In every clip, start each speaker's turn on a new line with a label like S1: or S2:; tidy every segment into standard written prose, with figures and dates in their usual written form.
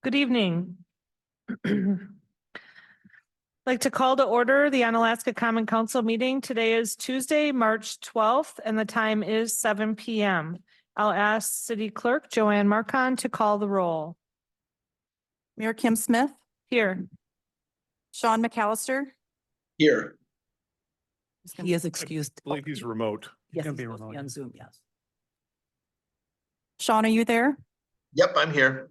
S1: Good evening. Like to call to order the Onalaska Common Council meeting. Today is Tuesday, March 12th, and the time is 7 p.m. I'll ask City Clerk Joanne Marcon to call the roll.
S2: Mayor Kim Smith,
S1: Here.
S2: Sean McAllister.
S3: Here.
S2: He is excused.
S4: I believe he's remote.
S2: Yes,
S4: Can be
S2: he's supposed to be
S4: remote.
S2: on Zoom, yes. Sean, are you there?
S3: Yep, I'm here.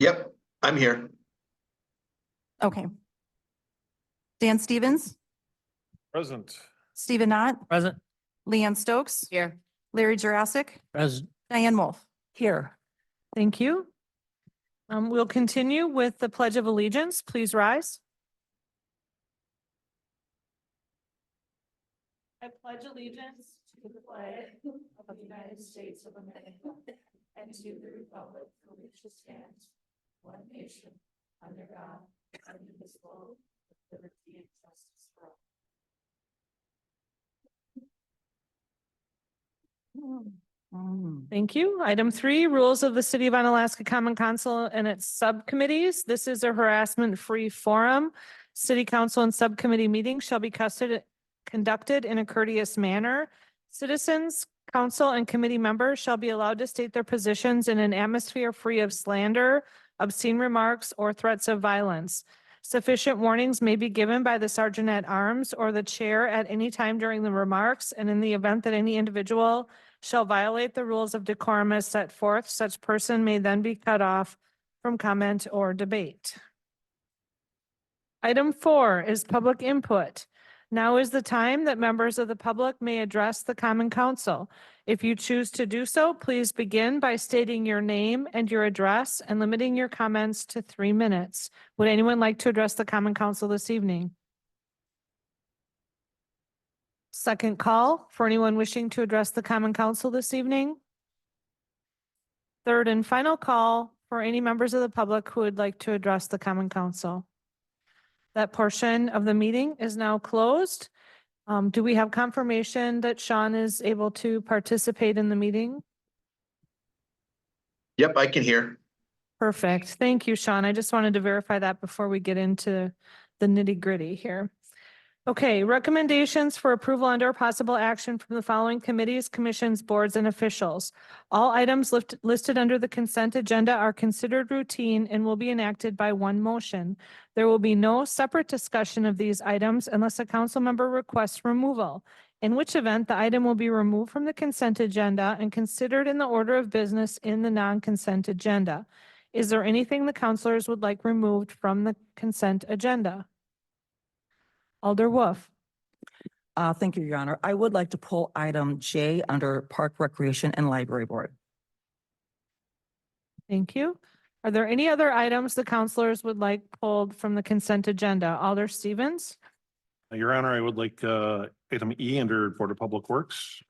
S3: Yep, I'm here.
S2: Okay. Dan Stevens,
S4: Present.
S2: Stephen Knott,
S5: Present.
S2: Leanne Stokes,
S5: Here.
S2: Larry Jurassic,
S5: Present.
S2: Diane Wolf.
S1: Here. Thank you. We'll continue with the Pledge of Allegiance. Please rise. I pledge allegiance to the flag of the United States of America and to the republic for which it stands, one nation, under God, indivisible, with liberty and justice for all. Thank you. Item 3, rules of the City of Onalaska Common Council and its subcommittees. This is a harassment-free forum. City Council and subcommittee meetings shall be conducted in a courteous manner. Citizens, council, and committee members shall be allowed to state their positions in an atmosphere free of slander, obscene remarks, or threats of violence. Sufficient warnings may be given by the sergeant at arms or the chair at any time during the remarks, and in the event that any individual shall violate the rules of decorum as set forth, such person may then be cut off from comment or debate. Item 4 is public input. Now is the time that members of the public may address the Common Council. If you choose to do so, please begin by stating your name and your address and limiting your comments to 3 minutes. Would anyone like to address the Common Council this evening? Second call for anyone wishing to address the Common Council this evening. Third and final call for any members of the public who would like to address the Common Council. That portion of the meeting is now closed. Do we have confirmation that Sean is able to participate in the meeting?
S3: Yep, I can hear.
S1: Perfect. Thank you, Sean. I just wanted to verify that before we get into the nitty-gritty here. Okay, recommendations for approval and/or possible action from the following committees, commissions, boards, and officials. All items listed under the consent agenda are considered routine and will be enacted by one motion. There will be no separate discussion of these items unless a council member requests removal, in which event the item will be removed from the consent agenda and considered in the order of business in the non-consent agenda. Is there anything the councilors would like removed from the consent agenda? Alder Wolf.
S2: Thank you, Your Honor. I would like to pull item J under Park Recreation and Library Board.
S1: Thank you. Are there any other items the councilors would like pulled from the consent agenda? Alder Stevens?
S4: Your Honor, I would like item E under Board of Public Works.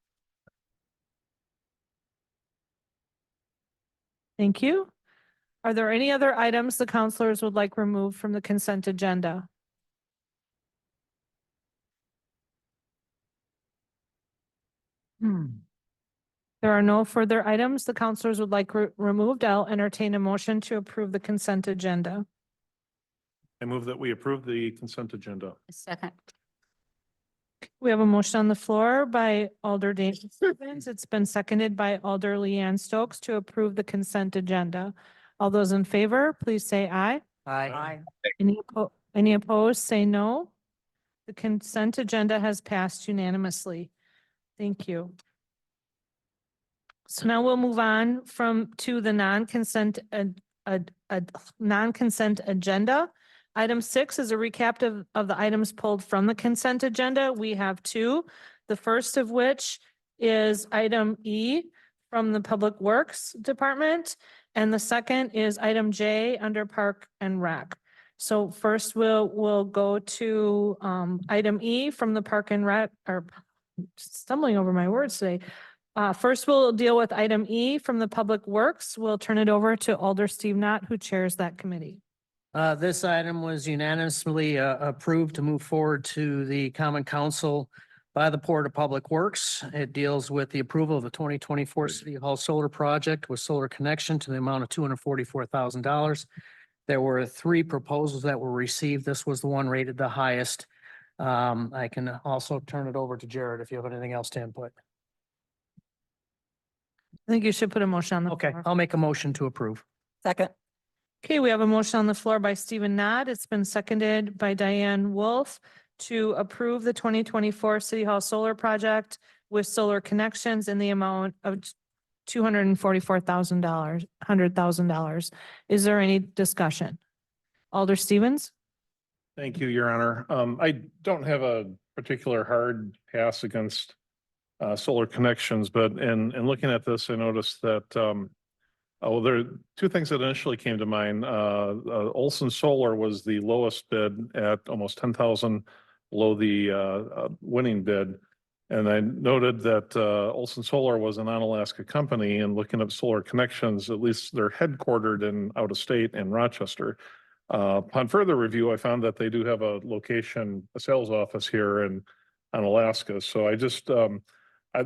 S1: Thank you. Are there any other items the councilors would like removed from the consent agenda? There are no further items the councilors would like removed. I'll entertain a motion to approve the consent agenda.
S4: I move that we approve the consent agenda.
S5: Second.
S1: We have a motion on the floor by Alder Dane Stevens. It's been seconded by Alder Leanne Stokes to approve the consent agenda. All those in favor, please say aye.
S5: Aye.
S1: Any opposed, say no. The consent agenda has passed unanimously. Thank you. So now we'll move on to the non-consent agenda. Item 6 is a recap of the items pulled from the consent agenda. We have 2. The first of which is item E from the Public Works Department, and the second is item J under Park and Rec. So first we'll go to item E from the Park and Rec, or stumbling over my words today. First, we'll deal with item E from the Public Works. We'll turn it over to Alder Steve Knott, who chairs that committee.
S5: This item was unanimously approved to move forward to the Common Council by the Board of Public Works. It deals with the approval of the 2024 City Hall Solar Project with solar connection to the amount of $244,000. There were 3 proposals that were received. This was the one rated the highest. I can also turn it over to Jared if you have anything else to input.
S1: I think you should put a motion on the
S5: Okay,
S1: floor.
S5: I'll make a motion to approve.
S2: Second.
S1: Okay, we have a motion on the floor by Stephen Nod. It's been seconded by Diane Wolf to approve the 2024 City Hall Solar Project with solar connections in the amount of $244,000. Is there any discussion? Alder Stevens?
S4: Thank you, Your Honor. I don't have a particular hard pass against solar connections, but in looking at this, I noticed that there are 2 things that initially came to mind. Olson Solar was the lowest bid at almost 10,000 below the winning bid. And I noted that Olson Solar was an Onalaska company, and looking at solar connections, at least they're headquartered in out of state in Rochester. Upon further review, I found that they do have a location, a sales office here in Alaska. So I just, the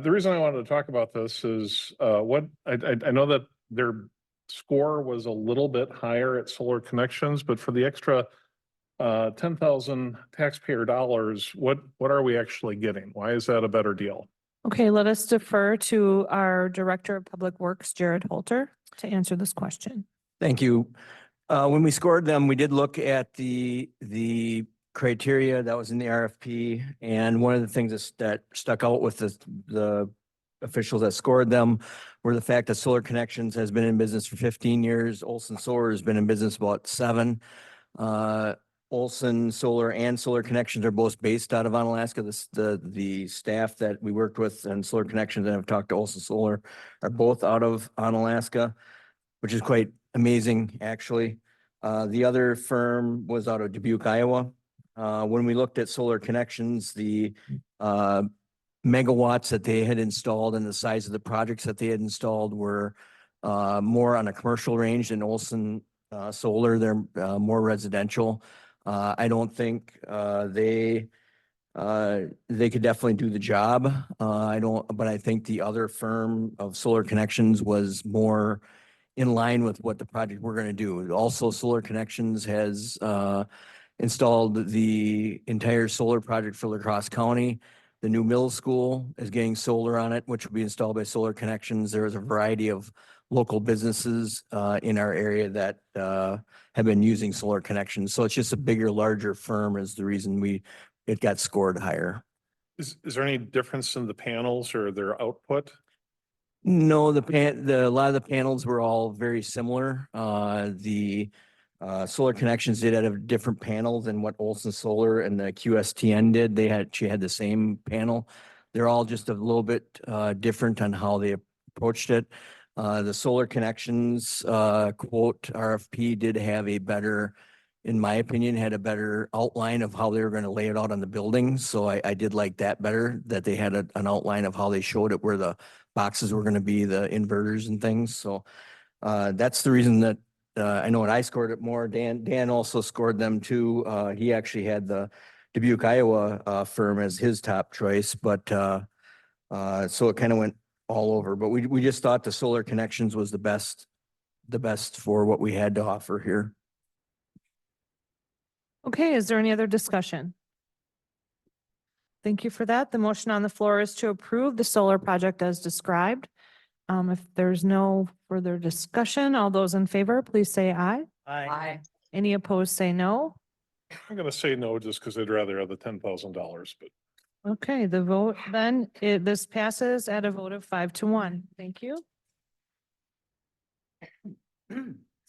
S4: reason I wanted to talk about this is what I know that their score was a little bit higher at solar connections, but for the extra 10,000 taxpayer dollars, what are we actually getting? Why is that a better deal?
S1: Okay, let us defer to our Director of Public Works, Jared Holter, to answer this question.
S6: Thank you. When we scored them, we did look at the criteria that was in the RFP. And one of the things that stuck out with the officials that scored them were the fact that Solar Connections has been in business for 15 years. Olson Solar has been in business about 7. Olson Solar and Solar Connections are both based out of Onalaska. The staff that we worked with and Solar Connections and have talked to Olson Solar are both out of Onalaska, which is quite amazing, actually. The other firm was out of Dubuque, Iowa. When we looked at Solar Connections, the megawatts that they had installed and the size of the projects that they had installed were more on a commercial range than Olson Solar. They're more residential. I don't think they could definitely do the job. But I think the other firm of Solar Connections was more in line with what the project we're going to do. Also, Solar Connections has installed the entire solar project for La Crosse County. The new middle school is getting solar on it, which will be installed by Solar Connections. There is a variety of local businesses in our area that have been using Solar Connections. So it's just a bigger, larger firm is the reason it got scored higher.
S4: Is there any difference in the panels or their output?
S6: No, a lot of the panels were all very similar. The Solar Connections did have a different panel than what Olson Solar and the QSTN did. She had the same panel. They're all just a little bit different on how they approached it. The Solar Connections quote RFP did have a better, in my opinion, had a better outline of how they were going to lay it out on the building. So I did like that better, that they had an outline of how they showed it, where the boxes were going to be, the inverters and things. So that's the reason that I know when I scored it more. Dan also scored them too. He actually had the Dubuque, Iowa firm as his top choice, but so it kind of went all over. But we just thought the Solar Connections was the best for what we had to offer here.
S1: Okay, is there any other discussion? Thank you for that. The motion on the floor is to approve the solar project as described. If there's no further discussion, all those in favor, please say aye.
S5: Aye.
S1: Any opposed, say no.
S4: I'm going to say no, just because I'd rather have the $10,000, but
S1: Okay, the vote then, this passes at a vote of 5-1. Thank you.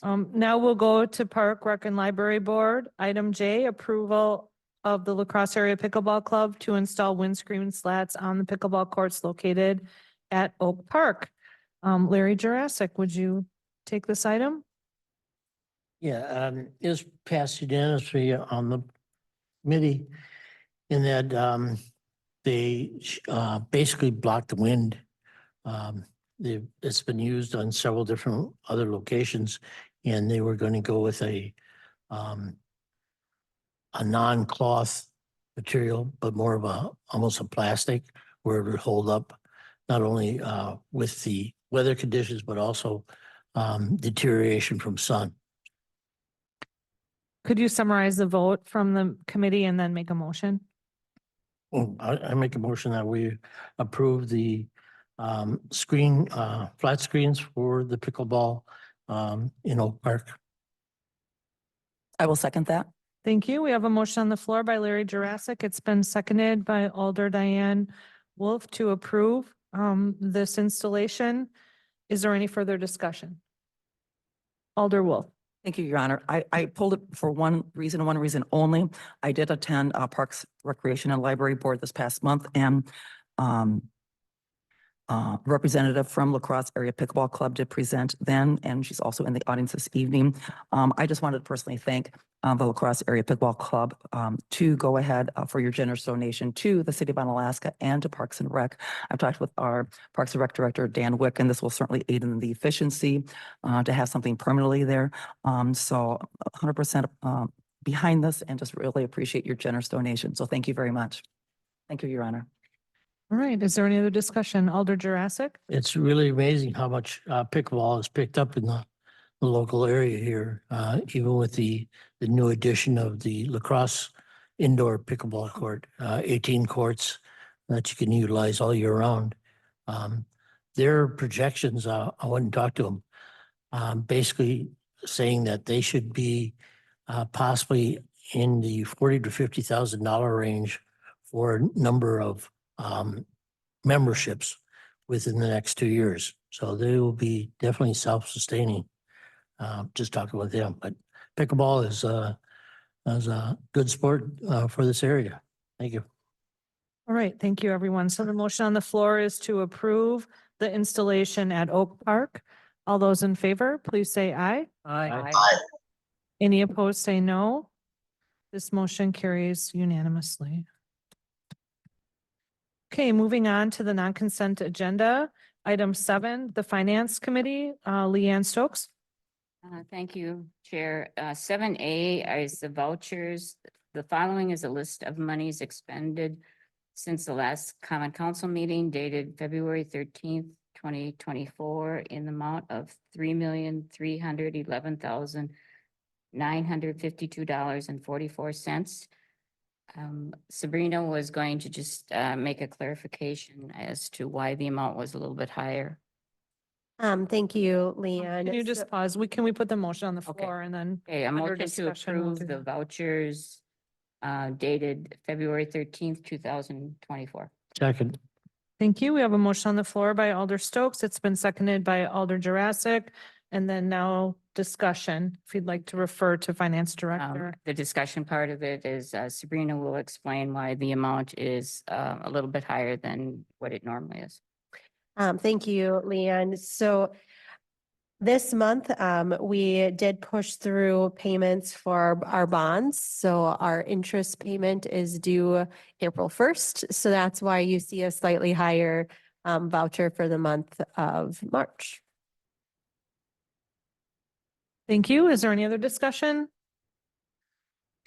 S1: Now we'll go to Park, Rec and Library Board. Item J, approval of the La Crosse Area Pickleball Club to install windscreen slats on the pickleball courts located at Oak Park. Larry Jurassic, would you take this item?
S7: Yeah, it was passed unanimously on the committee in that they basically block the wind. It's been used on several different other locations, and they were going to go with a non-cloth material, but more of a, almost a plastic where it would hold up not only with the weather conditions, but also deterioration from sun.
S1: Could you summarize the vote from the committee and then make a motion?
S7: I make a motion that we approve the screen, flat screens for the pickleball in Oak Park.
S2: I will second that.
S1: Thank you. We have a motion on the floor by Larry Jurassic. It's been seconded by Alder Diane Wolf to approve this installation. Is there any further discussion? Alder Wolf.
S2: Thank you, Your Honor. I pulled it for one reason only. I did attend Parks, Recreation and Library Board this past month, and representative from La Crosse Area Pickleball Club did present then, and she's also in the audience this evening. I just wanted to personally thank the La Crosse Area Pickleball Club to go ahead for your generous donation to the City of Onalaska and to Parks and Rec. I've talked with our Parks and Rec Director, Dan Wick, and this will certainly aid in the efficiency to have something permanently there. So 100% behind this, and just really appreciate your generous donation. So thank you very much. Thank you, Your Honor.
S1: All right. Is there any other discussion? Alder Jurassic?
S7: It's really amazing how much pickleball is picked up in the local area here, even with the new addition of the La Crosse indoor pickleball court, 18 courts that you can utilize all year round. Their projections, I went and talked to them, basically saying that they should be possibly in the $40,000 to $50,000 range for a number of memberships within the next 2 years. So they will be definitely self-sustaining. Just talking with them, but pickleball is a good sport for this area. Thank you.
S1: All right. Thank you, everyone. So the motion on the floor is to approve the installation at Oak Park. All those in favor, please say aye.
S5: Aye.
S1: Any opposed, say no. This motion carries unanimously. Okay, moving on to the non-consent agenda. Item 7, the Finance Committee, Leanne Stokes.
S8: Thank you, Chair. 7A is the vouchers. The following is a list of monies expended since the last Common Council meeting dated February 13th, 2024 in the amount of $3,311,952.44. Sabrina was going to just make a clarification as to why the amount was a little bit higher.
S9: Thank you, Leanne.
S1: Can you
S9: So-
S1: just pause? Can we put the motion on the
S8: Okay.
S1: floor and then?
S8: Okay, a
S1: Under
S8: motion to
S1: discussion, we'll
S8: approve
S1: do
S8: the
S1: that.
S8: vouchers dated February 13th, 2024.
S7: Second.
S1: Thank you. We have a motion on the floor by Alder Stokes. It's been seconded by Alder Jurassic. And then now discussion, if you'd like to refer to Finance Director.
S8: The discussion part of it is Sabrina will explain why the amount is a little bit higher than what it normally is.
S9: Thank you, Leanne. So this month, we did push through payments for our bonds. So our interest payment is due April 1st. So that's why you see a slightly higher voucher for the month of March.
S1: Thank you. Is there any other discussion?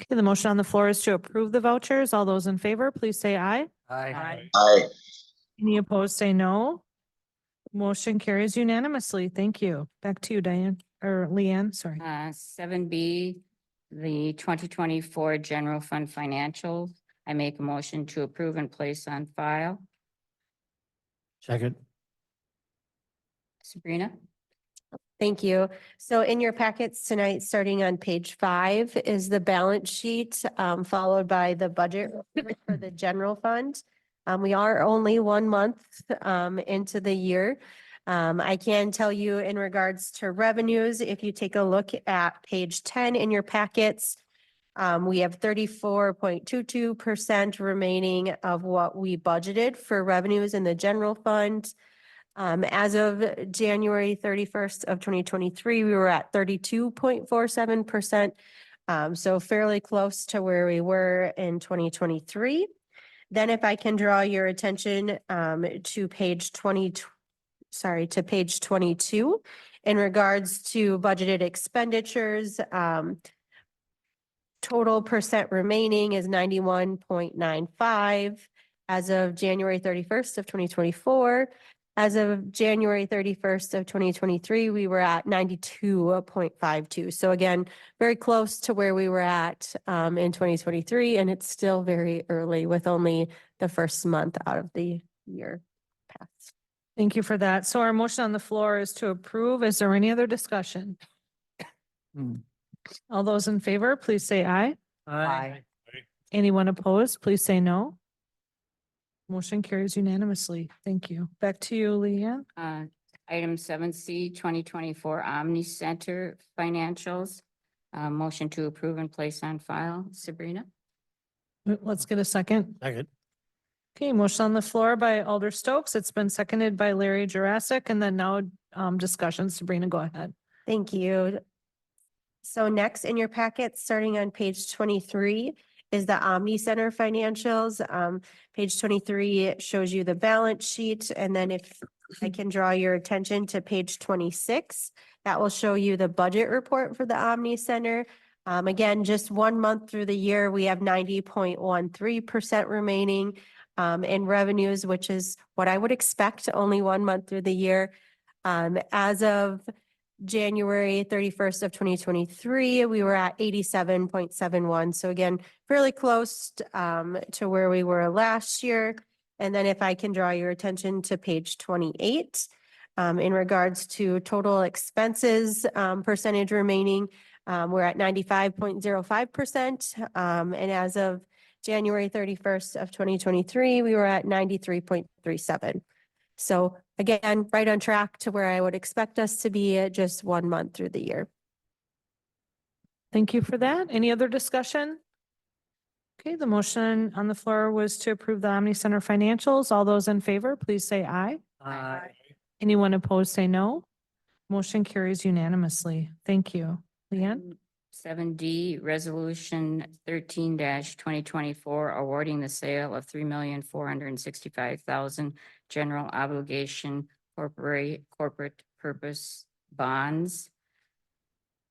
S1: Okay, the motion on the floor is to approve the vouchers. All those in favor, please say aye.
S5: Aye.
S3: Aye.
S1: Any opposed, say no. Motion carries unanimously. Thank you. Back to you, Diane, or Leanne, sorry.
S8: 7B, the 2024 General Fund Financial. I make a motion to approve and place on file.
S7: Second.
S8: Sabrina?
S9: Thank you. So in your packets tonight, starting on page 5 is the balance sheet, followed by the budget for the general fund. We are only 1 month into the year. I can tell you in regards to revenues, if you take a look at page 10 in your packets, we have 34.22% remaining of what we budgeted for revenues in the general fund. As of January 31st of 2023, we were at 32.47%. So fairly close to where we were in 2023. Then if I can draw your attention to page 22 in regards to budgeted expenditures. total percent remaining is 91.95 as of January 31st of 2024. As of January 31st of 2023, we were at 92.52. So again, very close to where we were at in 2023, and it's still very early with only the first month out of the year passed.
S1: Thank you for that. So our motion on the floor is to approve. Is there any other discussion? All those in favor, please say aye.
S2: Aye.
S1: Anyone opposed, please say no. Motion carries unanimously. Thank you. Back to you, Leanne.
S8: Item 7C, 2024 Omni Center financials. Motion to approve and place on file. Sabrina?
S1: Let's get a second.
S7: Second.
S1: Okay, motion on the floor by Alder Stokes. It's been seconded by Larry Jurassic, and then now discussion. Sabrina, go ahead.
S9: Thank you. So next in your packet, starting on page 23, is the Omni Center financials. Page 23 shows you the balance sheet. And then if I can draw your attention to page 26, that will show you the budget report for the Omni Center. Again, just 1 month through the year, we have 90.13% remaining in revenues, which is what I would expect only 1 month through the year. As of January 31st of 2023, we were at 87.71. So again, fairly close to where we were last year. And then if I can draw your attention to page 28, in regards to total expenses, percentage remaining, we're at 95.05%. And as of January 31st of 2023, we were at 93.37. So again, right on track to where I would expect us to be at just 1 month through the year.
S1: Thank you for that. Any other discussion? Okay, the motion on the floor was to approve the Omni Center financials. All those in favor, please say aye.
S5: Aye.
S1: Anyone opposed, say no. Motion carries unanimously. Thank you. Leanne?
S8: 7D, Resolution 13-2024, awarding the sale of 3,465,000 general obligation corporate purpose bonds.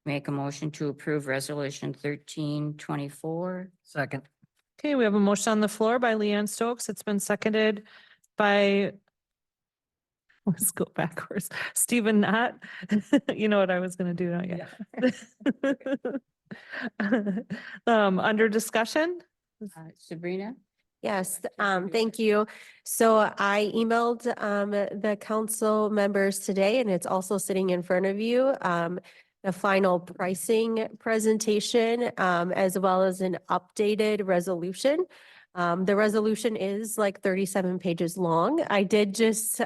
S8: Make a motion to approve Resolution 13-24.
S5: Second.
S1: Okay, we have a motion on the floor by Leanne Stokes. It's been seconded by, let's go backwards, Stephen Knott. You know what I was going to do, don't you? Under discussion?
S8: Sabrina?
S9: Yes, thank you. So I emailed the council members today, and it's also sitting in front of you. The final pricing presentation, as well as an updated resolution. The resolution is like 37 pages long. I did just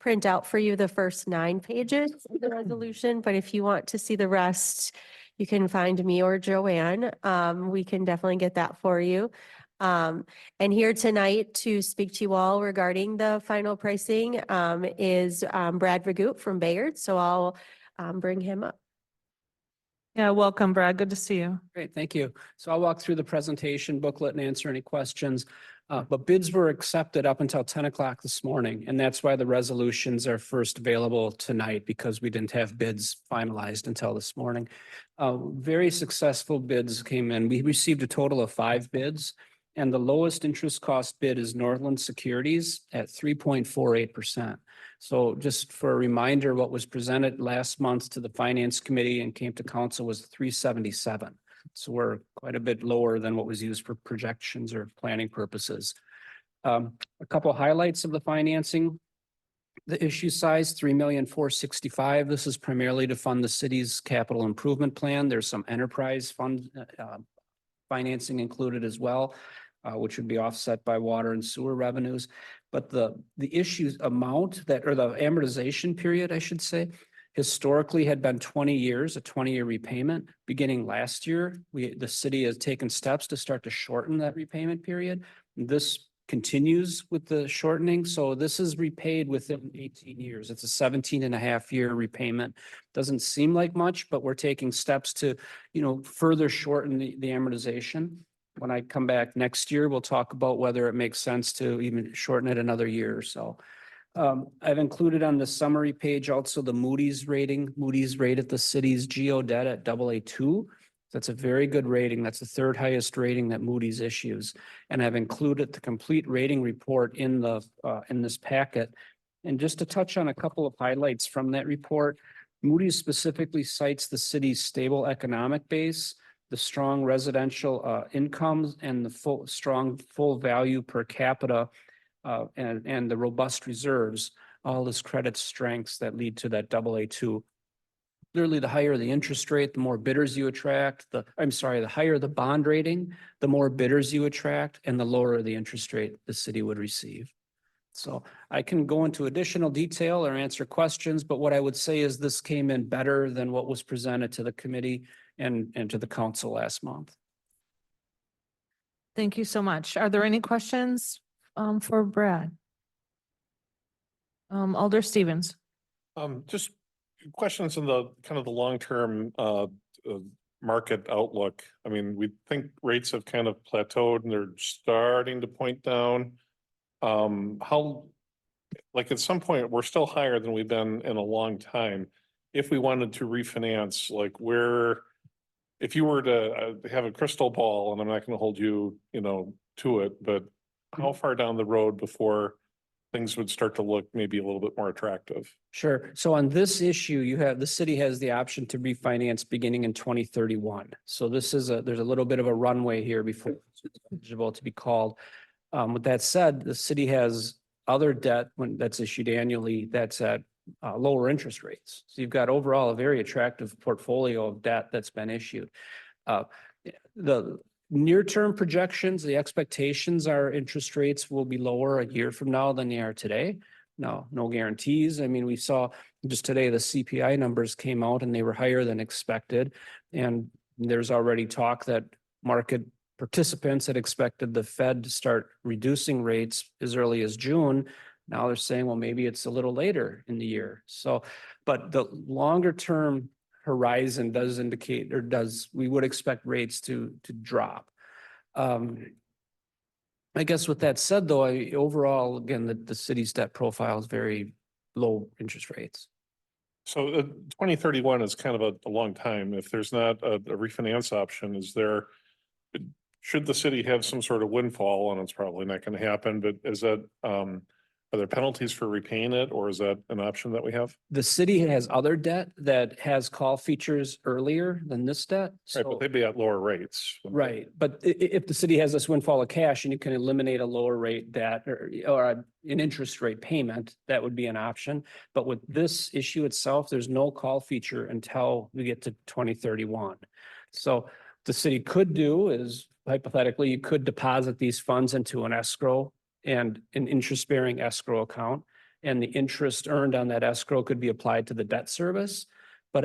S9: print out for you the first 9 pages of the resolution, but if you want to see the rest, you can find me or Joanne. We can definitely get that for you. And here tonight to speak to you all regarding the final pricing is Brad Ragout from Bayard. So I'll bring him up.
S1: Yeah, welcome, Brad. Good to see you.
S10: Great, thank you. So I'll walk through the presentation booklet and answer any questions. But bids were accepted up until 10 o'clock this morning, and that's why the resolutions are first available tonight, because we didn't have bids finalized until this morning. Very successful bids came in. We received a total of 5 bids, and the lowest interest cost bid is Northland Securities at 3.48%. So just for a reminder, what was presented last month to the Finance Committee and came to council was 377. So we're quite a bit lower than what was used for projections or planning purposes. A couple highlights of the financing. The issue size, 3,465,000. This is primarily to fund the city's capital improvement plan. There's some enterprise fund financing included as well, which would be offset by water and sewer revenues. But the issue amount that, or the amortization period, I should say, historically had been 20 years, a 20-year repayment. Beginning last year, the city has taken steps to start to shorten that repayment period. This continues with the shortening. So this is repaid within 18 years. It's a 17.5-year repayment. Doesn't seem like much, but we're taking steps to, further shorten the amortization. When I come back next year, we'll talk about whether it makes sense to even shorten it another year or so. I've included on the summary page also the Moody's rating. Moody's rated the city's GO debt at AA2. That's a very good rating. That's the third highest rating that Moody's issues. And I've included the complete rating report in in this packet. And just to touch on a couple of highlights from that report, Moody's specifically cites the city's stable economic base, the strong residential incomes, and the strong full value per capita, and the robust reserves, all as credit strengths that lead to that AA2. Clearly, the higher the interest rate, the more bidders you attract. The higher the bond rating, the more bidders you attract, and the lower the interest rate the city would receive. So I can go into additional detail or answer questions, but what I would say is this came in better than what was presented to the committee and to the council last month.
S1: Thank you so much. Are there any questions for Brad? Alder Stevens.
S4: Just questions in the kind of the long-term market outlook. I mean, we think rates have kind of plateaued and they're starting to point down. How, like at some point, we're still higher than we've been in a long time. If we wanted to refinance, like where, if you were to have a crystal ball, and I'm not going to hold you, to it, but how far down the road before things would start to look maybe a little bit more attractive?
S10: Sure. So on this issue, the city has the option to refinance beginning in 2031. So there's a little bit of a runway here before it's eligible to be called. With that said, the city has other debt that's issued annually that's at lower interest rates. So you've got overall a very attractive portfolio of debt that's been issued. The near-term projections, the expectations are interest rates will be lower a year from now than they are today. No guarantees. I mean, we saw just today the CPI numbers came out and they were higher than expected. And there's already talk that market participants had expected the Fed to start reducing rates as early as June. Now they're saying, well, maybe it's a little later in the year. So, but the longer term horizon does indicate, we would expect rates to drop. I guess with that said, though, overall, again, the city's debt profile is very low interest rates.
S4: So 2031 is kind of a long time. If there's not a refinance option, should the city have some sort of windfall? And it's probably not going to happen, but is that, are there penalties for repaying it, or is that an option that we have?
S10: The city has other debt that has call features earlier than this debt.
S4: Right, but
S10: So,
S4: they'd be at lower rates.
S10: right, but if the city has this windfall of cash and you can eliminate a lower rate debt or an interest rate payment, that would be an option. But with this issue itself, there's no call feature until we get to 2031. So the city could do is hypothetically, you could deposit these funds into an escrow and an interest-bearing escrow account, and the interest earned on that escrow could be applied to the debt service. But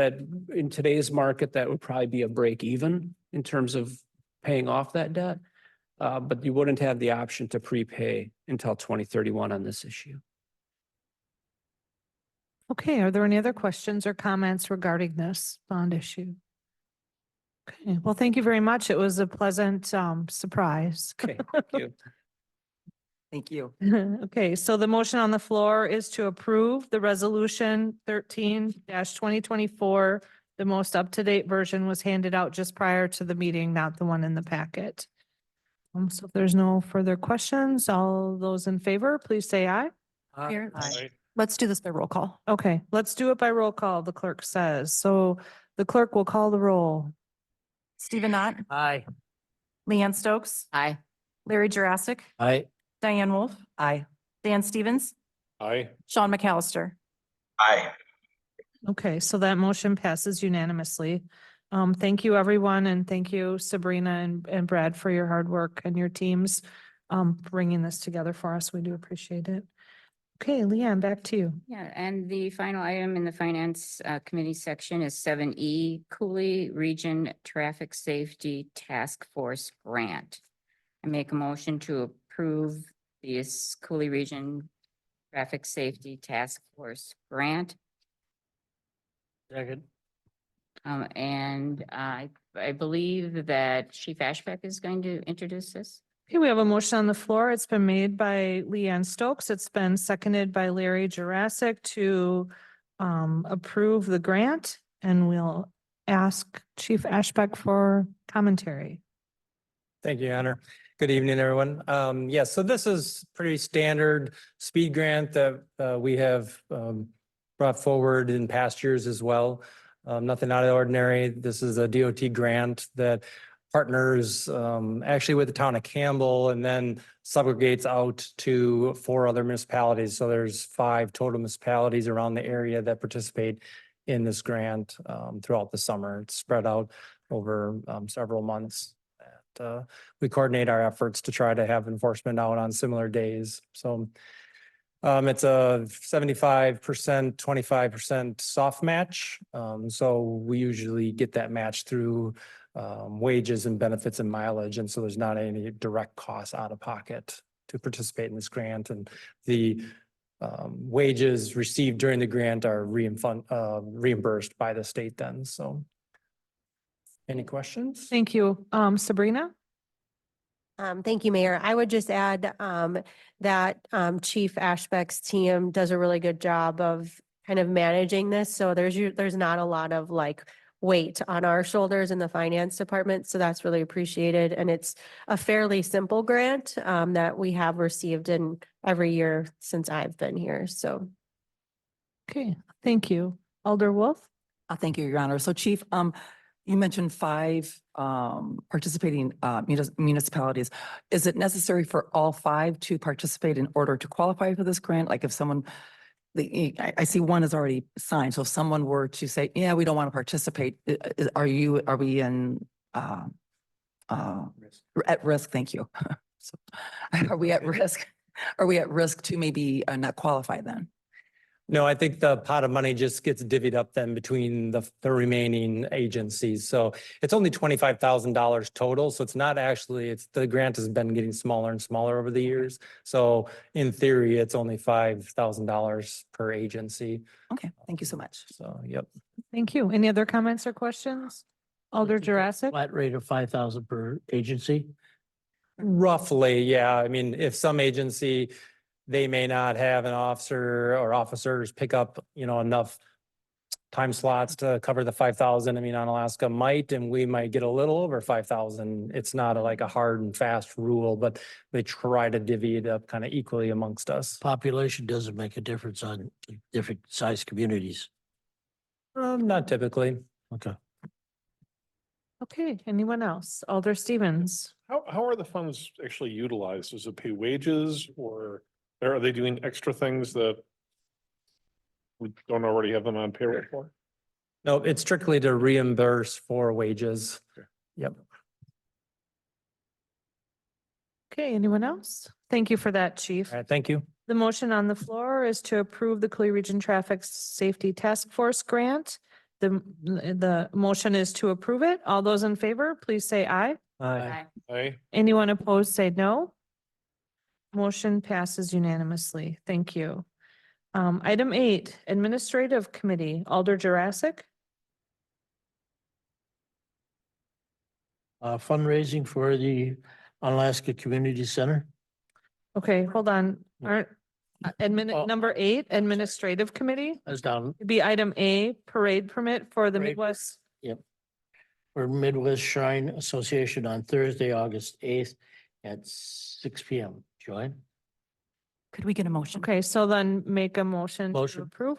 S10: in today's market, that would probably be a break even in terms of paying off that debt. But you wouldn't have the option to prepay until 2031 on this issue.
S1: Okay, are there any other questions or comments regarding this bond issue? Okay, well, thank you very much. It was a pleasant surprise.
S10: Okay, thank you.
S2: Thank you.
S1: Okay, so the motion on the floor is to approve the resolution 13-2024. The most up-to-date version was handed out just prior to the meeting, not the one in the packet. So if there's no further questions, all those in favor, please say aye.
S2: Here,
S4: Right.
S2: let's do this by roll call.
S1: Okay, let's do it by roll call, the clerk says. So the clerk will call the roll.
S2: Stephen Knott,
S5: Aye.
S9: Leanne Stokes,
S8: Aye.
S9: Larry Jurassic,
S5: Aye.
S9: Diane Wolf,
S2: Aye.
S9: Dan Stevens,
S4: Aye.
S9: Sean McAllister.
S3: Aye.
S1: Okay, so that motion passes unanimously. Thank you, everyone, and thank you, Sabrina and Brad, for your hard work and your teams bringing this together for us. We do appreciate it. Okay, Leanne, back to you.
S8: Yeah, and the final item in the Finance Committee section is 7E, Cooley Region Traffic Safety Task Force Grant. I make a motion to approve this Cooley Region Traffic Safety Task Force Grant.
S5: Second.
S8: And I believe that Chief Ashbeck is going to introduce this.
S1: Okay, we have a motion on the floor. It's been made by Leanne Stokes. It's been seconded by Larry Jurassic to approve the grant, and we'll ask Chief Ashbeck for commentary.
S11: Thank you, Honor. Good evening, everyone. Yes, so this is pretty standard speed grant that we have brought forward in past years as well. Nothing out of the ordinary. This is a DOT grant that partners actually with the town of Campbell and then subrogates out to 4 other municipalities. So there's 5 total municipalities around the area that participate in this grant throughout the summer. It's spread out over several months. We coordinate our efforts to try to have enforcement out on similar days. So it's a 75%, 25% soft match. So we usually get that match through wages and benefits and mileage. And so there's not any direct costs out of pocket to participate in this grant. And the wages received during the grant are reimbursed by the state then. So any questions?
S1: Thank you. Sabrina?
S9: Thank you, Mayor. I would just add that Chief Ashbeck's team does a really good job of kind of managing this. So there's not a lot of like weight on our shoulders in the finance department. So that's really appreciated. And it's a fairly simple grant that we have received in every year since I've been here. So.
S1: Okay, thank you. Alder Wolf?
S2: Thank you, Your Honor. So Chief, you mentioned 5 participating municipalities. Is it necessary for all 5 to participate in order to qualify for this grant? Like if someone, I see one is already signed. So if someone were to say, yeah, we don't want to participate, are we in at risk? Thank you. So, are we at risk? Are we at risk to maybe not qualify then?
S11: No, I think the pot of money just gets divvied up then between the remaining agencies. So it's only $25,000 total. So it's not actually, the grant has been getting smaller and smaller over the years. So in theory, it's only $5,000 per agency.
S2: Okay, thank you so much.
S11: So, yep.
S1: Thank you. Any other comments or questions? Alder Jurassic?
S7: Flat rate of 5,000 per agency.
S11: Roughly, yeah. I mean, if some agency, they may not have an officer or officers pick up, enough time slots to cover the 5,000. I mean, Onalaska might, and we might get a little over 5,000. It's not like a hard and fast rule, but they try to divvy it up kind of equally amongst us.
S7: Population doesn't make a difference on different size communities.
S11: Not typically.
S7: Okay.
S1: Okay, anyone else? Alder Stevens?
S4: How are the funds actually utilized? Does it pay wages or are they doing extra things that we don't already have them on payroll for?
S11: No, it's strictly to reimburse for wages.
S4: Okay.
S11: Yep.
S1: Okay, anyone else? Thank you for that, Chief.
S11: All right, thank you.
S1: The motion on the floor is to approve the Coulee Region Traffic Safety Task Force grant. The motion is to approve it. All those in favor, please say aye.
S11: Aye.
S4: Aye.
S1: Anyone opposed, say no. Motion passes unanimously. Thank you. Item 8, Administrative Committee, Alder Jurassic.
S7: Fundraising for the Onalaska Community Center.
S1: Okay, hold on. Aren't,
S7: Oh.
S1: number 8, Administrative Committee,
S7: That's down
S1: It'd be item A, parade permit for the
S7: Parade.
S1: Midwest.
S7: for Midwest Shrine Association on Thursday, August 8th at 6 p.m. Joanne?
S2: Could we get a motion?
S1: Okay, so then make a motion to
S7: Motion.
S1: approve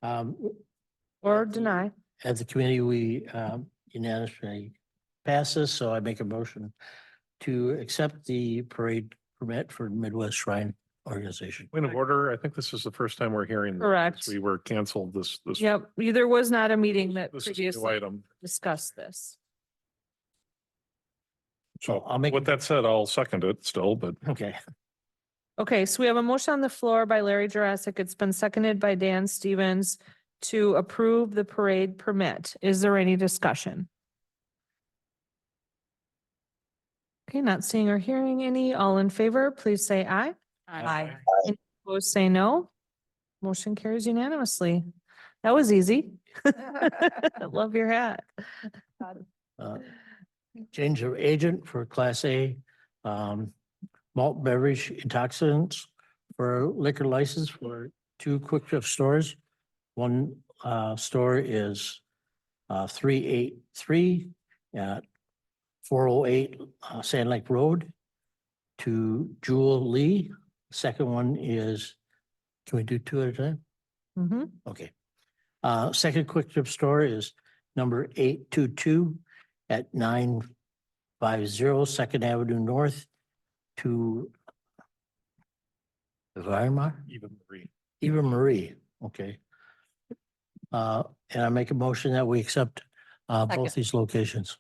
S7: Um,
S1: or deny.
S7: As a committee, we unanimously pass this, so I make a motion to accept the parade permit for Midwest Shrine Organization.
S4: Point of order, I think this is the first time we're hearing. this.
S1: Correct.
S4: We were canceled this.
S1: Yep, there was not a meeting that
S4: This is a new
S1: previously
S4: item.
S1: discussed this.
S4: So
S7: I'll make-
S4: with that said, I'll second it still, but
S7: Okay.
S1: Okay, so we have a motion on the floor by Larry Jurassic. It's been seconded by Dan Stevens to approve the parade permit. Is there any discussion? Okay, not seeing or hearing any. All in favor, please say aye.
S2: Aye.
S1: Opposed, say no. Motion carries unanimously. That was easy. I love your hat.
S7: Uh, Change of agent for Class A malt beverage intoxicants for liquor license for 2 Quick Trip stores. One store is 383 at 408 Sand Lake Road to Jewel Lee. Second one is, can we do two at a time?
S1: Mhm.
S7: Okay. Second quick trip store is number 822 at 950 Second Avenue North to Weimar,
S4: Even Marie.
S7: Eva Marie, okay. And I make a motion that we accept both these locations.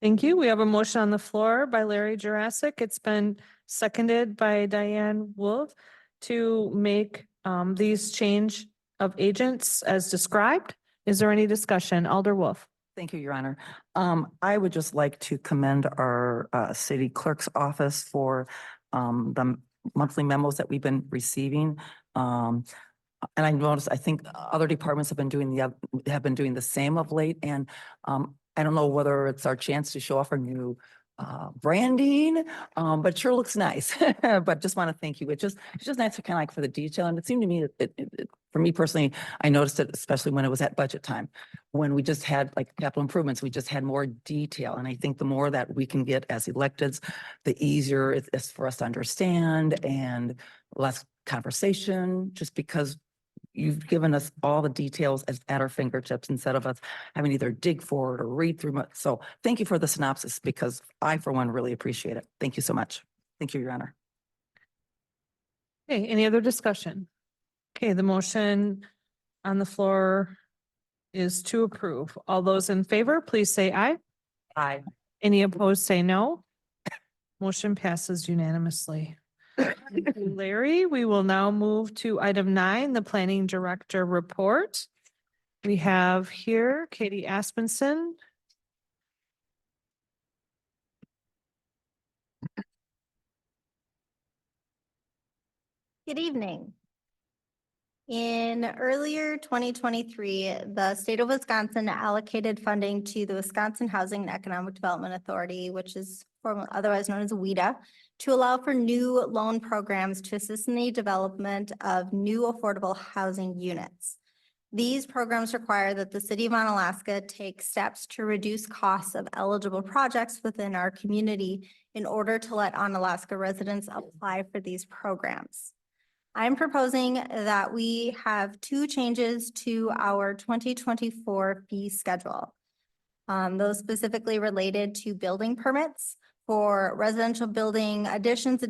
S1: Thank you. We have a motion on the floor by Larry Jurassic. It's been seconded by Diane Wolf to make these change of agents as described. Is there any discussion? Alder Wolf.
S2: Thank you, Your Honor. I would just like to commend our city clerk's office for the monthly memos that we've been receiving. And I noticed, I think other departments have been doing the same of late. And I don't know whether it's our chance to show off our new branding, but it sure looks nice. But just want to thank you. It's just nice for kind of like for the detail. And it seemed to me that for me personally, I noticed it, especially when it was at budget time, when we just had like capital improvements, we just had more detail. And I think the more that we can get as electeds, the easier it is for us to understand and less conversation, just because you've given us all the details at our fingertips instead of us having to either dig for it or read through. So thank you for the synopsis, because I, for one, really appreciate it. Thank you so much. Thank you, Your Honor.
S1: Okay, any other discussion? Okay, the motion on the floor is to approve. All those in favor, please say aye.
S2: Aye.
S1: Any opposed, say no. Motion passes unanimously. Thank you, Larry, we will now move to item 9, the planning director report. We have here Katie Aspenson.
S12: Good evening. In earlier 2023, the state of Wisconsin allocated funding to the Wisconsin Housing and Economic Development Authority, which is otherwise known as WHEDA, to allow for new loan programs to assist in the development of new affordable housing units. These programs require that the city of Onalaska take steps to reduce costs of eligible projects within our community in order to let Onalaska residents apply for these programs. I'm proposing that we have 2 changes to our 2024 fee schedule. Those specifically related to building permits for residential building additions,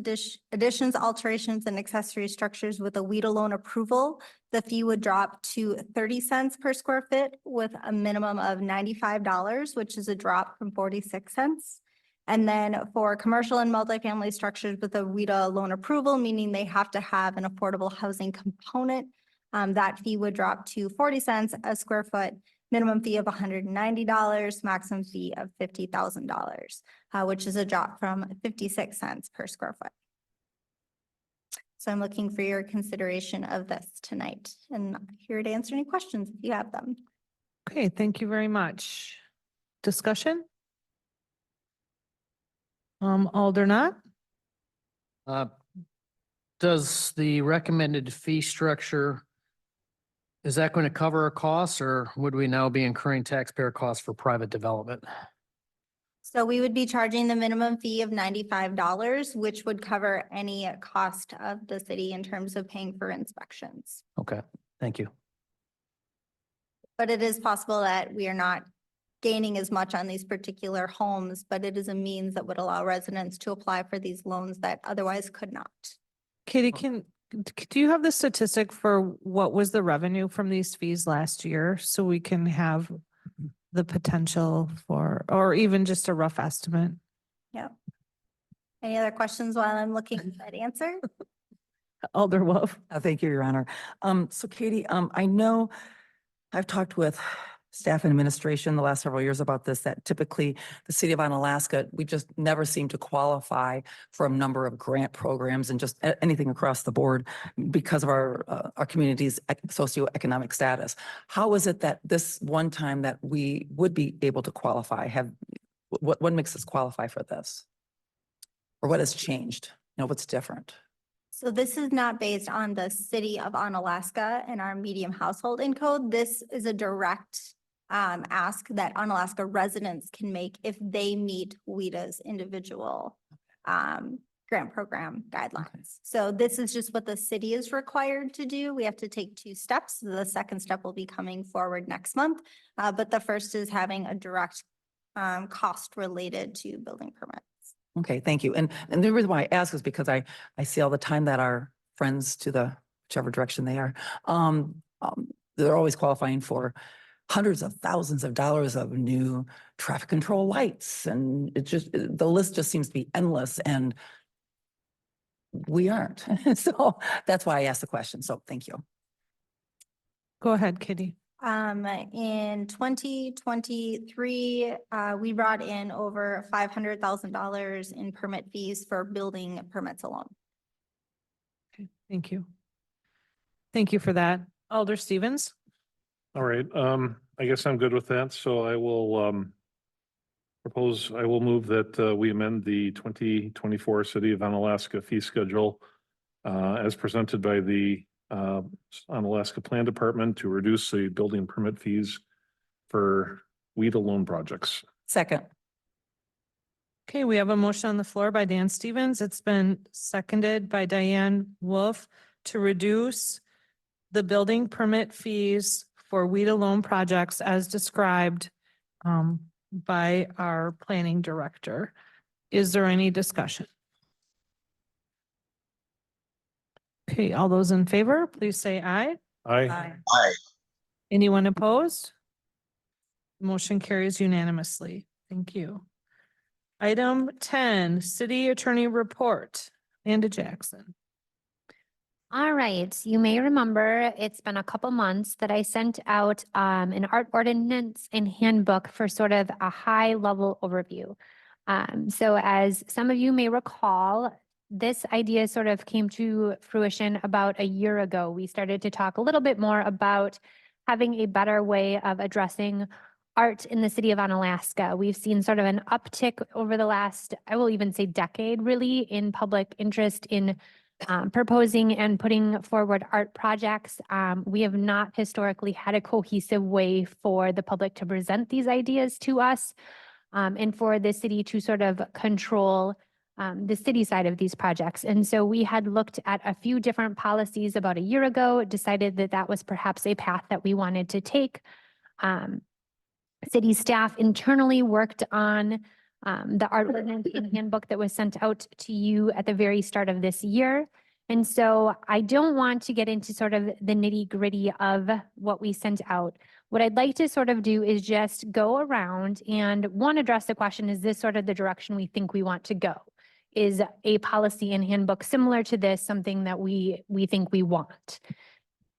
S12: alterations, and accessory structures with a WHEDA loan approval. The fee would drop to 30 cents per square foot with a minimum of $95, which is a drop from 46 cents. And then for commercial and multifamily structures with a WHEDA loan approval, meaning they have to have an affordable housing component, that fee would drop to 40 cents a square foot, minimum fee of $190, maximum fee of $50,000, which is a drop from 56 cents per square foot. So I'm looking for your consideration of this tonight, and I'm here to answer any questions if you have them.
S1: Okay, thank you very much. Discussion? Alder Knott?
S5: Does the recommended fee structure, is that going to cover our costs, or would we now be incurring taxpayer costs for private development?
S12: So we would be charging the minimum fee of $95, which would cover any cost of the city in terms of paying for inspections.
S5: Okay, thank you.
S12: But it is possible that we are not gaining as much on these particular homes, but it is a means that would allow residents to apply for these loans that otherwise could not.
S1: Katie, do you have the statistic for what was the revenue from these fees last year? So we can have the potential for, or even just a rough estimate?
S12: Yep. Any other questions while I'm looking for that answer?
S1: Alder Wolf?
S2: Thank you, Your Honor. So Katie, I know I've talked with staff and administration the last several years about this, that typically the city of Onalaska, we just never seem to qualify for a number of grant programs and just anything across the board because of our community's socioeconomic status. How is it that this one time that we would be able to qualify? What makes us qualify for this? Or what has changed? What's different?
S12: So this is not based on the city of Onalaska and our medium household income. This is a direct ask that Onalaska residents can make if they meet WIDA's individual grant program guidelines. So this is just what the city is required to do. We have to take 2 steps. The second step will be coming forward next month. But the first is having a direct cost related to building permits.
S2: Okay, thank you. And the reason why I ask is because I see all the time that our friends to the whichever direction they are, they're always qualifying for hundreds of thousands of dollars of new traffic control lights. And it just, the list just seems to be endless and we aren't. So that's why I asked the question. So thank you.
S1: Go ahead, Kitty.
S12: In 2023, we brought in over $500,000 in permit fees for building permits alone.
S1: Okay, thank you. Thank you for that. Alder Stevens?
S4: All right, I guess I'm good with that. So I will move that we amend the 2024 City of Onalaska fee schedule as presented by the Onalaska Plan Department to reduce the building permit fees for WIDA loan projects.
S2: Second.
S1: Okay, we have a motion on the floor by Dan Stevens. It's been seconded by Diane Wolf to reduce the building permit fees for WIDA loan projects as described by our planning director. Is there any discussion? Okay, all those in favor, please say aye.
S4: Aye.
S3: Aye.
S1: Anyone opposed? Motion carries unanimously. Thank you. Item 10, City Attorney Report. Amanda Jackson.
S13: All right, you may remember it's been a couple months that I sent out an art ordinance and handbook for sort of a high level overview. So as some of you may recall, this idea sort of came to fruition about a year ago. We started to talk a little bit more about having a better way of addressing art in the city of Onalaska. We've seen sort of an uptick over the last, I will even say decade really, in public interest in proposing and putting forward art projects. We have not historically had a cohesive way for the public to present these ideas to us and for the city to sort of control the city side of these projects. And so we had looked at a few different policies about a year ago, decided that that was perhaps a path that we wanted to take. City staff internally worked on the art ordinance and handbook that was sent out to you at the very start of this year. And so I don't want to get into sort of the nitty gritty of what we sent out. What I'd like to sort of do is just go around and address the question, is this sort of the direction we think we want to go? Is a policy and handbook similar to this something that we think we want?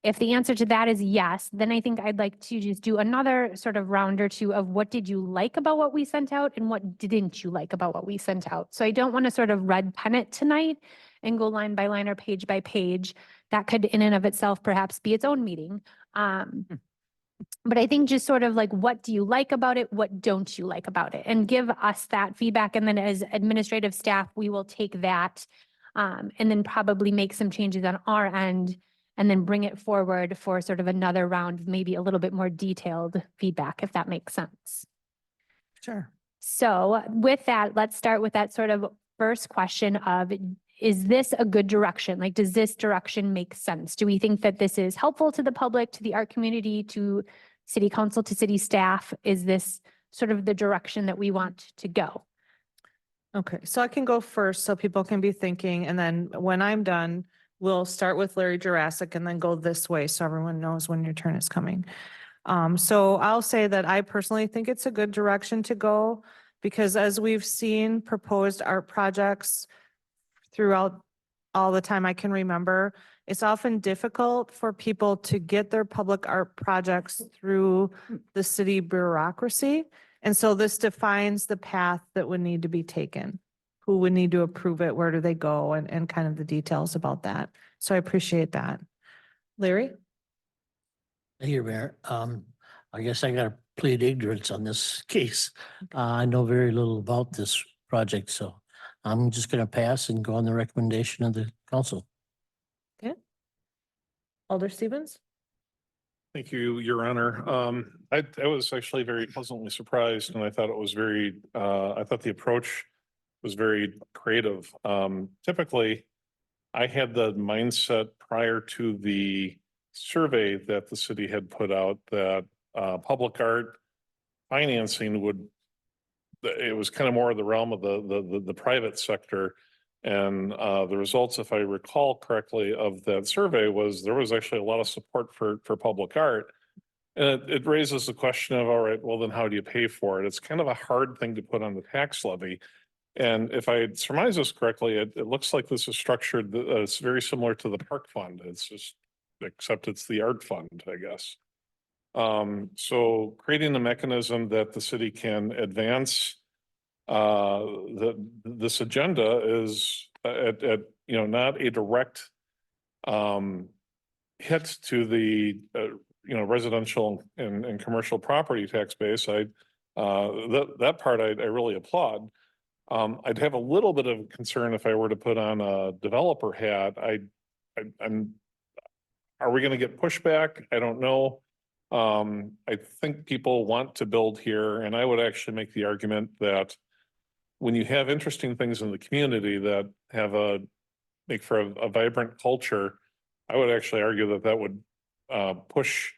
S13: If the answer to that is yes, then I think I'd like to just do another sort of round or two of what did you like about what we sent out and what didn't you like about what we sent out. So I don't want to sort of red pen it tonight and go line by line or page by page. That could in and of itself perhaps be its own meeting. But I think just sort of like, what do you like about it? What don't you like about it? And give us that feedback. And then as administrative staff, we will take that and then probably make some changes on our end and then bring it forward for sort of another round, maybe a little bit more detailed feedback, if that makes sense.
S1: Sure.
S13: So with that, let's start with that sort of first question of, is this a good direction? Like, does this direction make sense? Do we think that this is helpful to the public, to the art community, to city council, to city staff? Is this sort of the direction that we want to go?
S1: Okay, so I can go first so people can be thinking, and then when I'm done, we'll start with Larry Jurassic and then go this way so everyone knows when your turn is coming. So I'll say that I personally think it's a good direction to go because as we've seen proposed art projects throughout all the time I can remember, it's often difficult for people to get their public art projects through the city bureaucracy. And so this defines the path that would need to be taken. Who would need to approve it? Where do they go? And kind of the details about that. So I appreciate that. Larry?
S7: Here, Mayor. I guess I gotta plead ignorance on this case. I know very little about this project, so I'm just gonna pass and go on the recommendation of the council.
S1: Okay. Alder Stevens?
S4: Thank you, Your Honor. I was actually very pleasantly surprised and I thought it was I thought the approach was very creative. Typically, I had the mindset prior to the survey that the city had put out that public art financing it was kind of more of the realm of the private sector. And the results, if I recall correctly, of that survey was there was actually a lot of support for public art. And it raises the question of, all right, well, then how do you pay for it? It's kind of a hard thing to put on the tax levy. And if I surmise this correctly, it looks like this is structured, it's very similar to the park fund. It's just, except it's the art fund, I guess. So creating a mechanism that the city can advance this agenda is not a direct hit to the residential and commercial property tax base. That part I really applaud. I'd have a little bit of concern if I were to put on a developer hat. Are we going to get pushback? I don't know. I think people want to build here, and I would actually make the argument that when you have interesting things in the community that make for a vibrant culture, I would actually argue that would push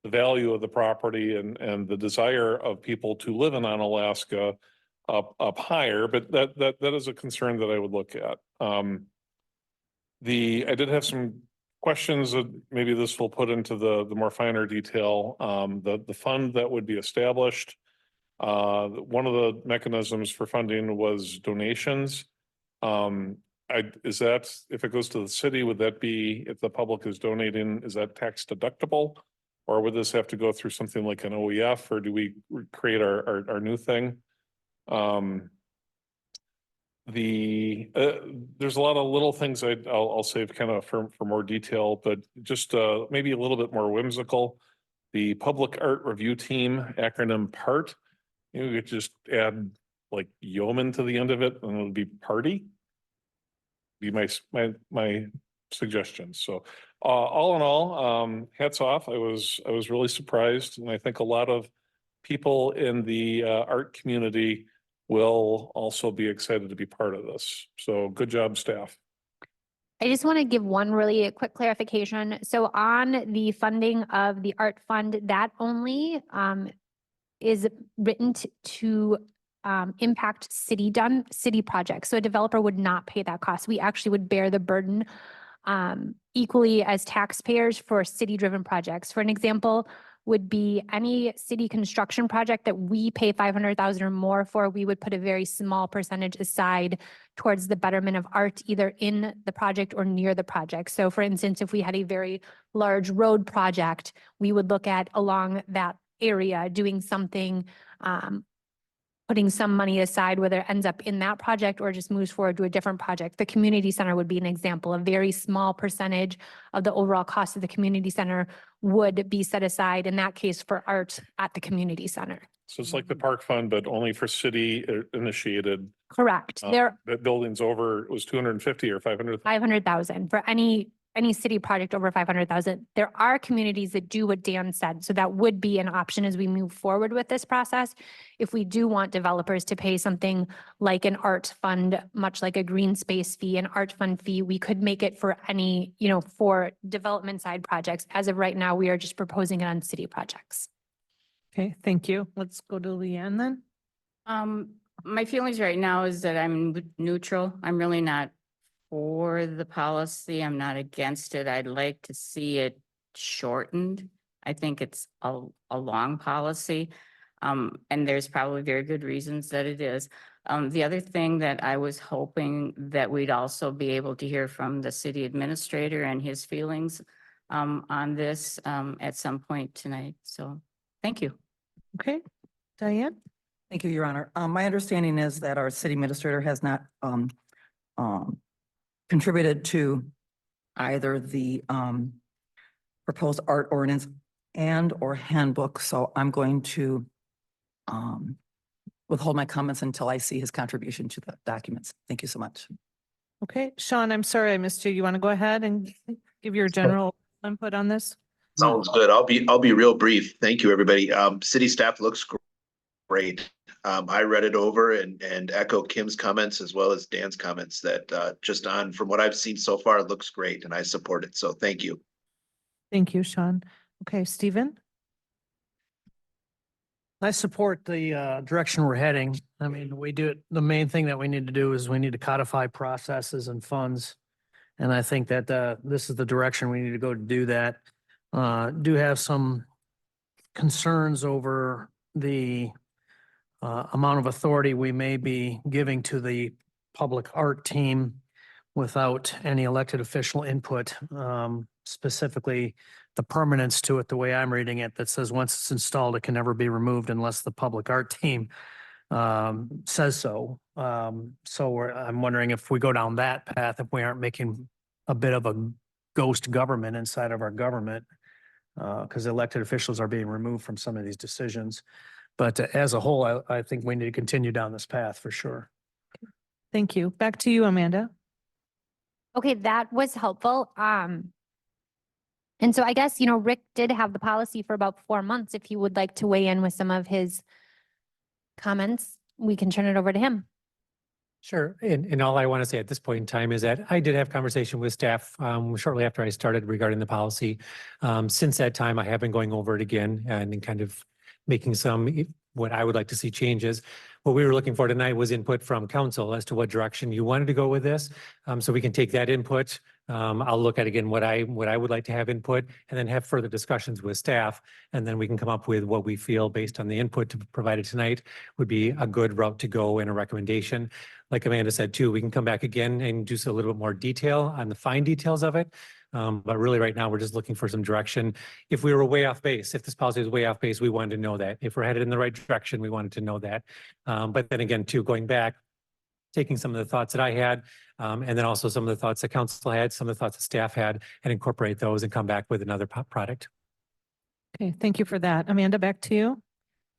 S4: the value of the property and the desire of people to live in Onalaska up higher. But that is a concern that I would look at. I did have some questions that maybe this will put into the more finer detail. The fund that would be established. One of the mechanisms for funding was donations. Is that, if it goes to the city, would that be, if the public is donating, is that tax deductible? Or would this have to go through something like an OEF, or do we create our new thing? There's a lot of little things I'll save kind of for more detail, but just maybe a little bit more whimsical. The Public Art Review Team, acronym PART. You could just add like yeoman to the end of it and it would be party. Be my suggestion. So all in all, hats off. I was really surprised, and I think a lot of people in the art community will also be excited to be part of this. So good job, staff.
S13: I just want to give one really quick clarification. So on the funding of the art fund, that only is written to impact city projects. So a developer would not pay that cost. We actually would bear the burden equally as taxpayers for city-driven projects. For an example, would be any city construction project that we pay 500,000 or more for, we would put a very small percentage aside towards the betterment of art, either in the project or near the project. So for instance, if we had a very large road project, we would look at along that area doing something, putting some money aside, whether it ends up in that project or just moves forward to a different project. The community center would be an example. A very small percentage of the overall cost of the community center would be set aside in that case for art at the community center.
S4: So it's like the park fund, but only for city initiated.
S13: Correct. There
S4: That building's over, it was 250 or 500.
S13: 500,000 for any city project over 500,000. There are communities that do what Dan said. So that would be an option as we move forward with this process. If we do want developers to pay something like an art fund, much like a green space fee, an art fund fee, we could make it for any, for development side projects. As of right now, we are just proposing it on city projects.
S1: Okay, thank you. Let's go to Leanne then.
S8: My feelings right now is that I'm neutral. I'm really not for the policy. I'm not against it. I'd like to see it shortened. I think it's a long policy. And there's probably very good reasons that it is. The other thing that I was hoping that we'd also be able to hear from the city administrator and his feelings on this at some point tonight. So thank you.
S1: Okay, Diane?
S2: Thank you, Your Honor. My understanding is that our city administrator has not contributed to either the proposed art ordinance and or handbook. So I'm going to withhold my comments until I see his contribution to the documents. Thank you so much.
S1: Okay, Sean, I'm sorry I missed you. You want to go ahead and give your general input on this?
S3: Sounds good. I'll be real brief. Thank you, everybody. City staff looks great. I read it over and echo Kim's comments as well as Dan's comments that just on from what I've seen so far, it looks great and I support it. So thank you.
S1: Thank you, Sean. Okay, Stephen?
S5: I support the direction we're heading. I mean, the main thing that we need to do is we need to codify processes and funds. And I think that this is the direction we need to go to do that. Do have some concerns over the amount of authority we may be giving to the public art team without any elected official input, specifically the permanence to it, the way I'm reading it, that says once it's installed, it can never be removed unless the public art team says so. I'm wondering if we go down that path, if we aren't making a bit of a ghost government inside of our government, because elected officials are being removed from some of these decisions. But as a whole, I think we need to continue down this path for sure.
S1: Thank you. Back to you, Amanda.
S13: Okay, that was helpful. And so I guess, Rick did have the policy for about 4 months. If he would like to weigh in with some of his comments, we can turn it over to him.
S14: Sure. And all I want to say at this point in time is that I did have conversation with staff shortly after I started regarding the policy. Since that time, I have been going over it again and kind of making some what I would like to see changes. What we were looking for tonight was input from council as to what direction you wanted to go with this. So we can take that input. I'll look at again what I would like to have input and then have further discussions with staff. And then we can come up with what we feel based on the input provided tonight would be a good route to go and a recommendation. Like Amanda said too, we can come back again and do a little bit more detail on the fine details of it. But really right now, we're just looking for some direction. If we were way off base, if this policy was way off base, we wanted to know that. If we're headed in the right direction, we wanted to know that. But then again, too, going back, taking some of the thoughts that I had, and then also some of the thoughts that council had, some of the thoughts that staff had, and incorporate those and come back with another product.
S1: Okay, thank you for that. Amanda, back to you.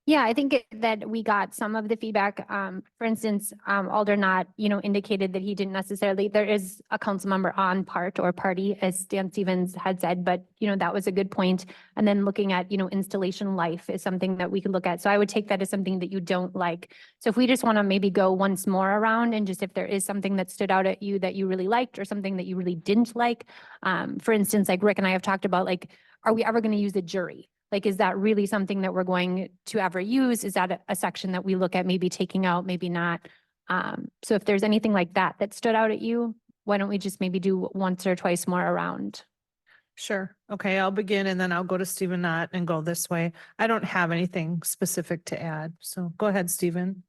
S13: Yeah, I think that we got some of the feedback. For instance, Alder Knott, indicated that he didn't necessarily, there is a council member on part or party, as Dan Stevens had said, but that was a good point. And then looking at, installation life is something that we could look at. So I would take that as something that you don't like. So if we just want to maybe go once more around and just if there is something that stood out at you that you really liked or something that you really didn't like, for instance, like Rick and I have talked about, like, are we ever going to use a jury? Like, is that really something that we're going to ever use? Is that a section that we look at maybe taking out, maybe not? So if there's anything like that that stood out at you, why don't we just maybe do once or twice more around?
S1: Sure. Okay, I'll begin and then I'll go to Stephen Knott and go this way. I don't have anything specific to add. So go ahead, Stephen.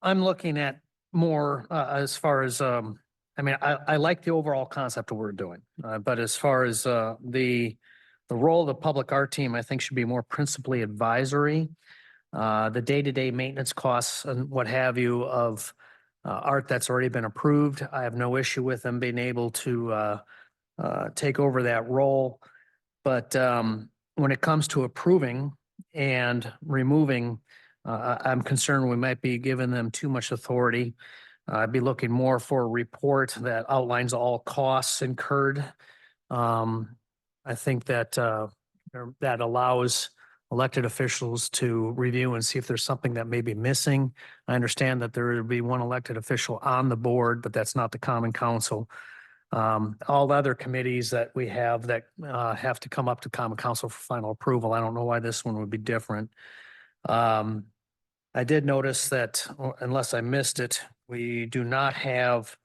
S5: I'm looking at more as far as, I like the overall concept of what we're doing. But as far as the role of the public art team, I think, should be more principally advisory. The day-to-day maintenance costs and what have you of art that's already been approved. I have no issue with them being able to take over that role. But when it comes to approving and removing, I'm concerned we might be giving them too much authority. I'd be looking more for a report that outlines all costs incurred. I think that that allows elected officials to review and see if there's something that may be missing. I understand that there would be one elected official on the board, but that's not the common council. All the other committees that we have that have to come up to common council for final approval. I don't know why this one would be different. I did notice that, unless I missed it, we do not have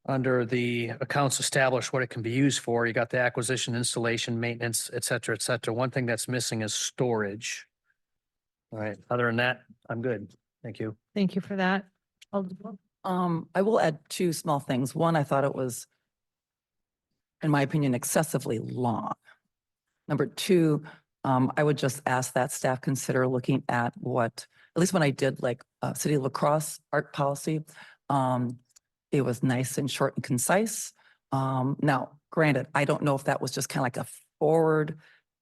S5: under the accounts established what it can be used for. You got the acquisition, installation, maintenance, et cetera, et cetera. One thing that's missing is storage. All right. Other than that, I'm good. Thank you.
S1: Thank you for that.
S2: I will add two small things. One, I thought it was, in my opinion, excessively long. Number two, I would just ask that staff consider looking at what, at least when I did like City of La Crosse art policy, it was nice and short and concise. Now, granted, I don't know if that was just kind of like a forward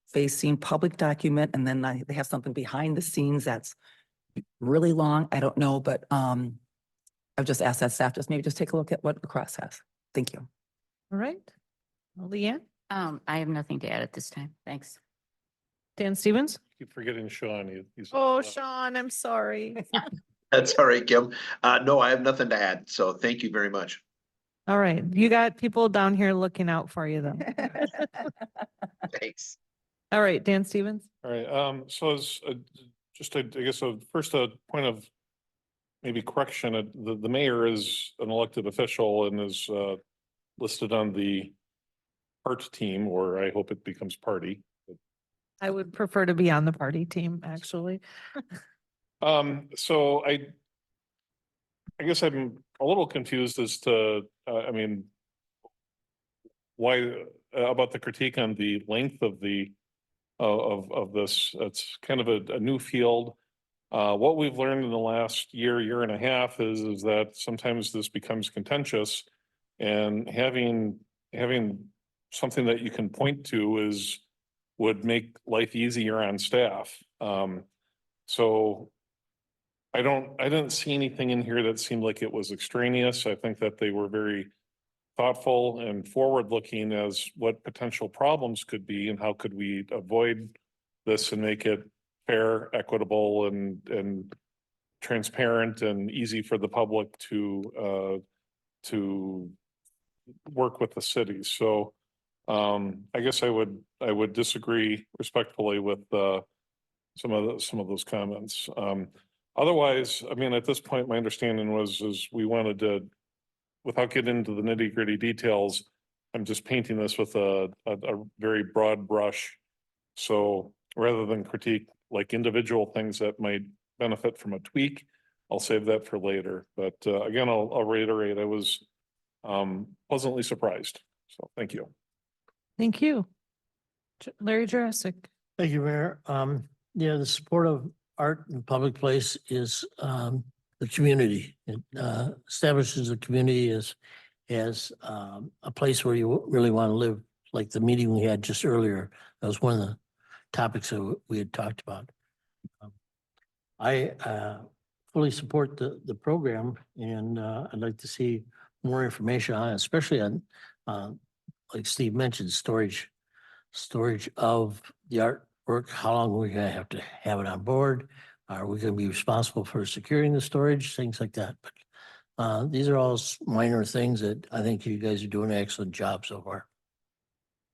S2: facing public document and then they have something behind the scenes that's really long. I don't know, but I've just asked that staff maybe just take a look at what La Crosse has. Thank you.
S1: All right. Leanne?
S8: I have nothing to add at this time. Thanks.
S1: Dan Stevens?
S4: Keep forgetting Sean. He's.
S1: Oh, Sean, I'm sorry.
S3: That's all right, Kim. No, I have nothing to add. So thank you very much.
S1: All right, you got people down here looking out for you though.
S3: Thanks.
S1: All right, Dan Stevens?
S4: All right, so as just, I guess, first a point of maybe correction, the mayor is an elected official and is listed on the art team, or I hope it becomes party.
S1: I would prefer to be on the party team, actually.
S4: So I guess I'm a little confused as to, I mean, why, about the critique on the length of the, of this. It's kind of a new field. What we've learned in the last year and a half is that sometimes this becomes contentious, and having something that you can point to would make life easier on staff. So I didn't see anything in here that seemed like it was extraneous. I think that they were very thoughtful and forward-looking as what potential problems could be and how could we avoid this and make it fair, equitable, and transparent and easy for the public to work with the city. So I guess I would disagree respectfully with some of those comments. Otherwise, I mean, at this point, my understanding is we wanted to, without getting into the nitty-gritty details, I'm just painting this with a very broad brush. So rather than critique like individual things that might benefit from a tweak, I'll save that for later. But again, I'll reiterate, I was pleasantly surprised. So thank you.
S1: Thank you. Larry Jurassic.
S7: Thank you, Mayor. Yeah, the support of art in public place is the community. It establishes the community as a place where you really want to live, like the meeting we had just earlier. That was one of the topics that we had talked about. I fully support the program, and I'd like to see more information on it, especially on, like Steve mentioned, storage of the artwork. How long we're gonna have to have it on board? Are we gonna be responsible for securing the storage? Things like that. But these are all minor things that I think you guys are doing an excellent job so far.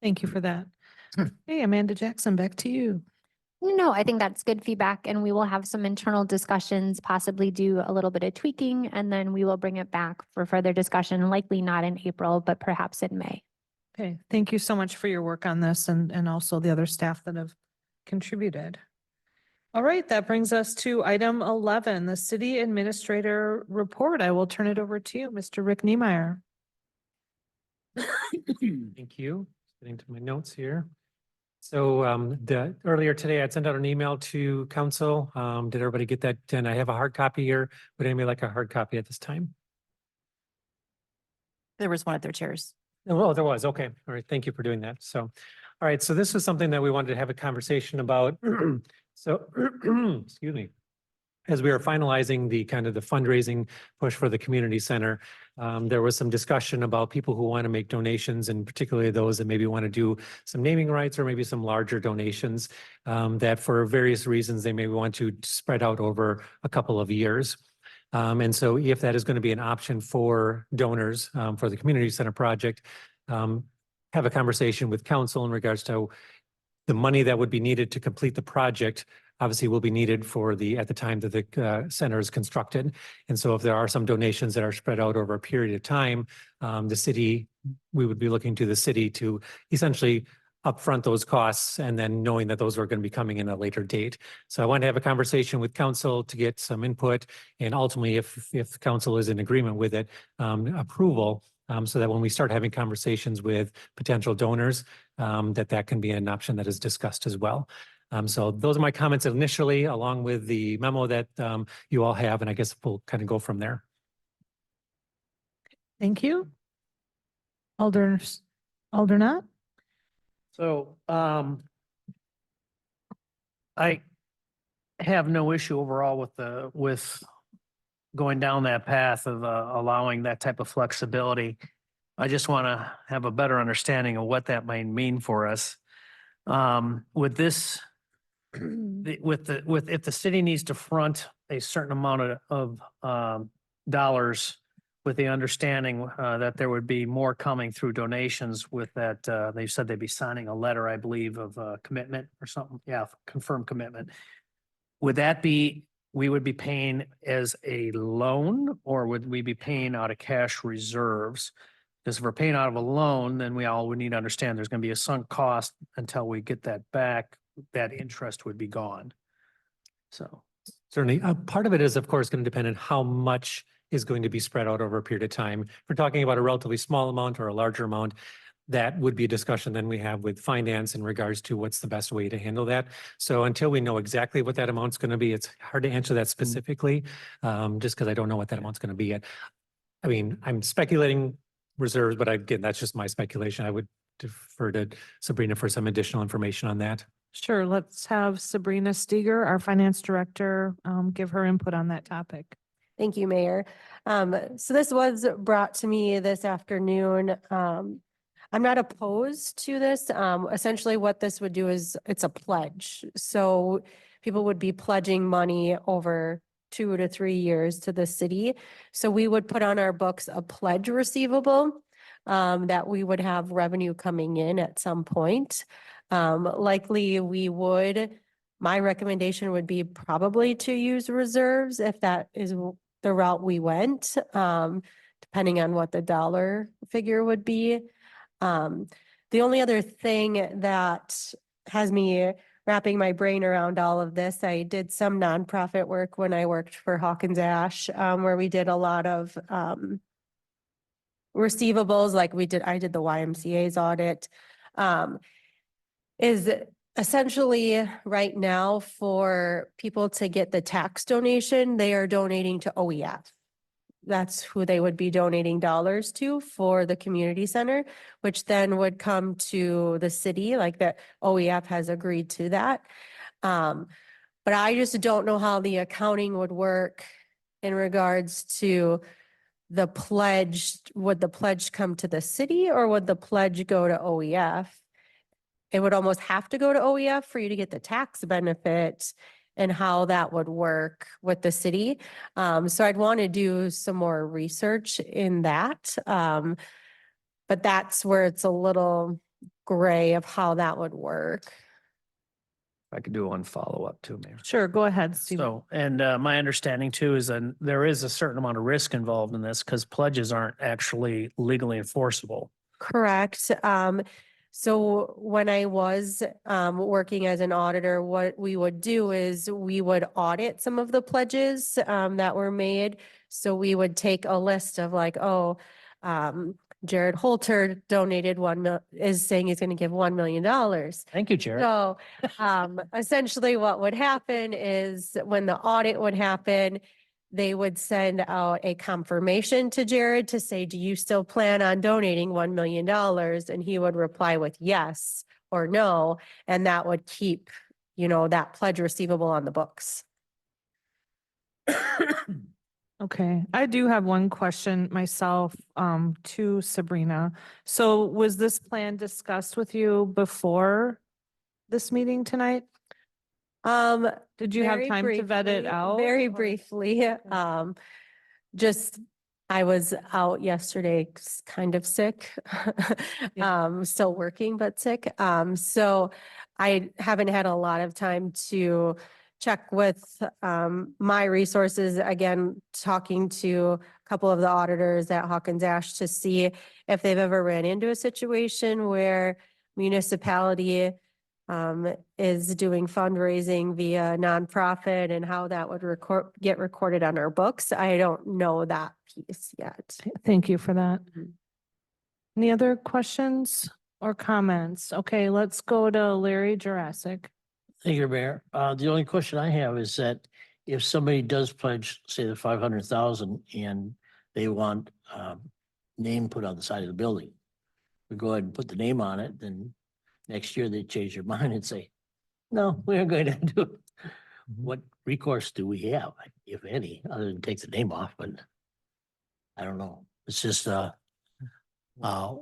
S1: Thank you for that. Hey, Amanda Jackson, back to you.
S13: No, I think that's good feedback, and we will have some internal discussions, possibly do a little bit of tweaking, and then we will bring it back for further discussion, likely not in April, but perhaps in May.
S1: Okay, thank you so much for your work on this and also the other staff that have contributed. All right, that brings us to item 11, the city administrator report. I will turn it over to you, Mr. Rick Niemeyer.
S14: Thank you. Getting to my notes here. So earlier today, I sent out an email to council. Did everybody get that? And I have a hard copy here. Would anybody like a hard copy at this time?
S2: There was one at their chairs.
S14: Oh, there was. Okay. All right. Thank you for doing that. So, all right. So this was something that we wanted to have a conversation about. So, excuse me. As we are finalizing the kind of the fundraising push for the community center, there was some discussion about people who want to make donations, and particularly those that maybe want to do some naming rights or maybe some larger donations that for various reasons they may want to spread out over a couple of years. And so if that is going to be an option for donors for the community center project, have a conversation with council in regards to the money that would be needed to complete the project obviously will be needed for at the time that the center is constructed. And so if there are some donations that are spread out over a period of time, we would be looking to the city to essentially upfront those costs, and then knowing that those are going to be coming in a later date. So I want to have a conversation with council to get some input, and ultimately, if council is in agreement with it, approval, so that when we start having conversations with potential donors, that can be an option that is discussed as well. So those are my comments initially, along with the memo that you all have, and I guess we'll kind of go from there.
S1: Thank you. Aldernott?
S5: So, I have no issue overall with going down that path of allowing that type of flexibility. I just want to have a better understanding of what that might mean for us. With this, if the city needs to front a certain amount of dollars with the understanding that there would be more coming through donations with that, they said they'd be signing a letter, I believe, of commitment or something. Yeah, confirmed commitment. Would that be, we would be paying as a loan, or would we be paying out of cash reserves? Because if we're paying out of a loan, then we all would need to understand there's going to be a sunk cost until we get that back. That interest would be gone. So.
S14: Certainly, part of it is, of course, going to depend on how much is going to be spread out over a period of time. If we're talking about a relatively small amount or a larger amount, that would be a discussion then we have with finance in regards to what's the best way to handle that. So until we know exactly what that amount's going to be, it's hard to answer that specifically, just because I don't know what that amount's going to be yet. I mean, I'm speculating reserves, but again, that's just my speculation. I would defer to Sabrina for some additional information on that.
S1: Sure, let's have Sabrina Steger, our finance director, give her input on that topic.
S9: Thank you, Mayor. So this was brought to me this afternoon. I'm not opposed to this. Essentially what this would do is it's a pledge. So people would be pledging money over 2 to 3 years to the city. So we would put on our books a pledge receivable that we would have revenue coming in at some point. Likely we would, my recommendation would be probably to use reserves if that is the route we went, depending on what the dollar figure would be. The only other thing that has me wrapping my brain around all of this, I did some nonprofit work when I worked for Hawkins Ash, where we did a lot of receivables, like I did the YMCA's audit. Is essentially right now for people to get the tax donation, they are donating to OEF. That's who they would be donating dollars to for the community center, which then would come to the city, like that OEF has agreed to that. But I just don't know how the accounting would work in regards to the pledge. Would the pledge come to the city or would the pledge go to OEF? It would almost have to go to OEF for you to get the tax benefit and how that would work with the city. So I'd want to do some more research in that. But that's where it's a little gray of how that would work.
S5: I could do one follow-up too, Mayor.
S1: Sure, go ahead, Steve.
S5: So, and my understanding too is that there is a certain amount of risk involved in this because pledges aren't actually legally enforceable.
S9: Correct. So when I was working as an auditor, what we would do is we would audit some of the pledges that were made. So we would take a list of like, Jared Holter donated is saying he's going to give $1 million.
S5: Thank you, Jared.
S9: So essentially what would happen is when the audit would happen, they would send out a confirmation to Jared to say, do you still plan on donating $1 million? And he would reply with yes or no. And that would keep, that pledge receivable on the books.
S1: Okay, I do have one question myself, to Sabrina. So was this plan discussed with you before this meeting tonight? Did you have
S9: Very
S1: time to vet it
S9: briefly-
S1: out?
S9: Very
S1: or-
S9: briefly, I was out yesterday, kind of sick. Still working, but sick. So I haven't had a lot of time to check with my resources. Again, talking to a couple of the auditors at Hawkins Ash to see if they've ever ran into a situation where municipality is doing fundraising via nonprofit and how that would get recorded on our books. I don't know that piece yet.
S1: Thank you for that.
S9: Mhm.
S1: Any other questions or comments? Okay, let's go to Larry Jurassic.
S7: Thank you, Mayor. The only question I have is that if somebody does pledge, say the 500,000 and they want name put on the side of the building, we go ahead and put the name on it, then next year they change their mind and say, no, we aren't going to do it. What recourse do we have, if any, other than take the name off? But I don't know. It's just a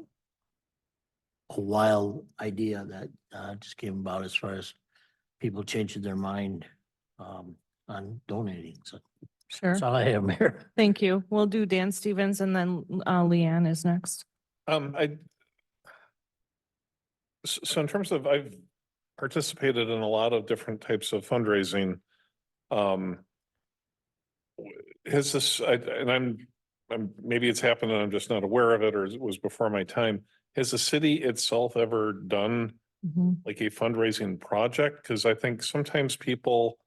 S7: wild idea that just came about as far as people changing their mind on donating. So
S1: Sure.
S7: that's all I have, Mayor.
S1: Thank you. We'll do Dan Stevens and then Leanne is next.
S4: So in terms of, I've participated in a lot of different types of fundraising. Has this, and I'm, maybe it's happened and I'm just not aware of it, or it was before my time. Has the city itself ever done like a fundraising project? Because I think sometimes people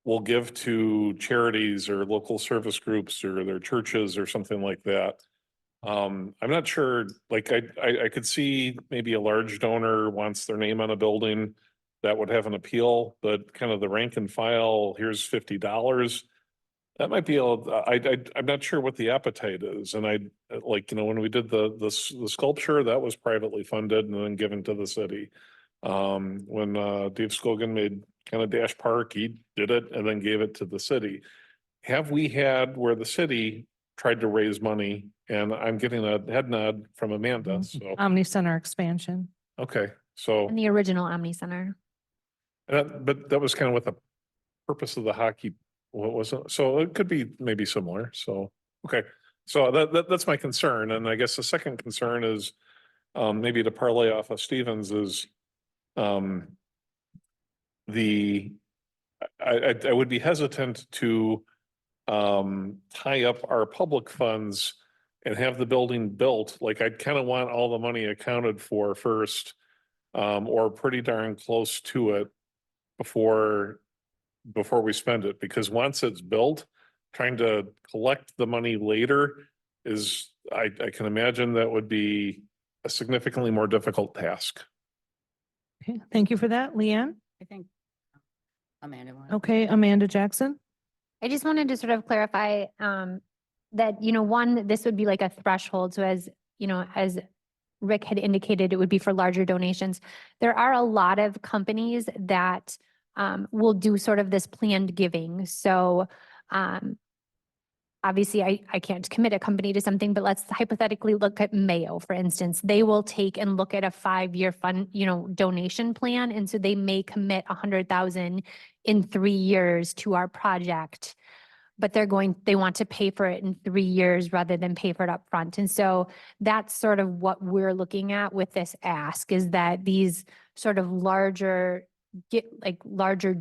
S4: will give to charities or local service groups or their churches or something like that. I'm not sure, like I could see maybe a large donor wants their name on a building that would have an appeal, but kind of the rank and file, here's $50. That might be I'm not sure what the appetite is. And I, like, when we did the sculpture, that was privately funded and then given to the city. When Dave Scogan made kind of Dash Park, he did it and then gave it to the city. Have we had where the city tried to raise money? And I'm getting a head nod from Amanda, so,
S1: Omni Center expansion.
S4: okay, so.
S13: And the original Omni Center.
S4: But that was kind of what the purpose of the hockey, what was it? So it could be maybe similar. So, okay. So that's my concern. And I guess the second concern is maybe to parlay off of Stevens is I would be hesitant to tie up our public funds and have the building built. Like I'd kind of want all the money accounted for first or pretty darn close to it before we spend it, because once it's built, trying to collect the money later is, I can imagine that would be a significantly more difficult task.
S1: Okay, thank you for that. Leanne?
S8: I think Amanda wanted.
S1: Okay, Amanda Jackson?
S13: I just wanted to sort of clarify that, one, this would be like a threshold. So as Rick had indicated, it would be for larger donations. There are a lot of companies that will do sort of this planned giving. So obviously I can't commit a company to something, but let's hypothetically look at Mayo, for instance. They will take and look at a 5-year fund, donation plan. And so they may commit 100,000 in 3 years to our project, but they want to pay for it in 3 years rather than pay for it up front. And so that's sort of what we're looking at with this ask, is that these sort of larger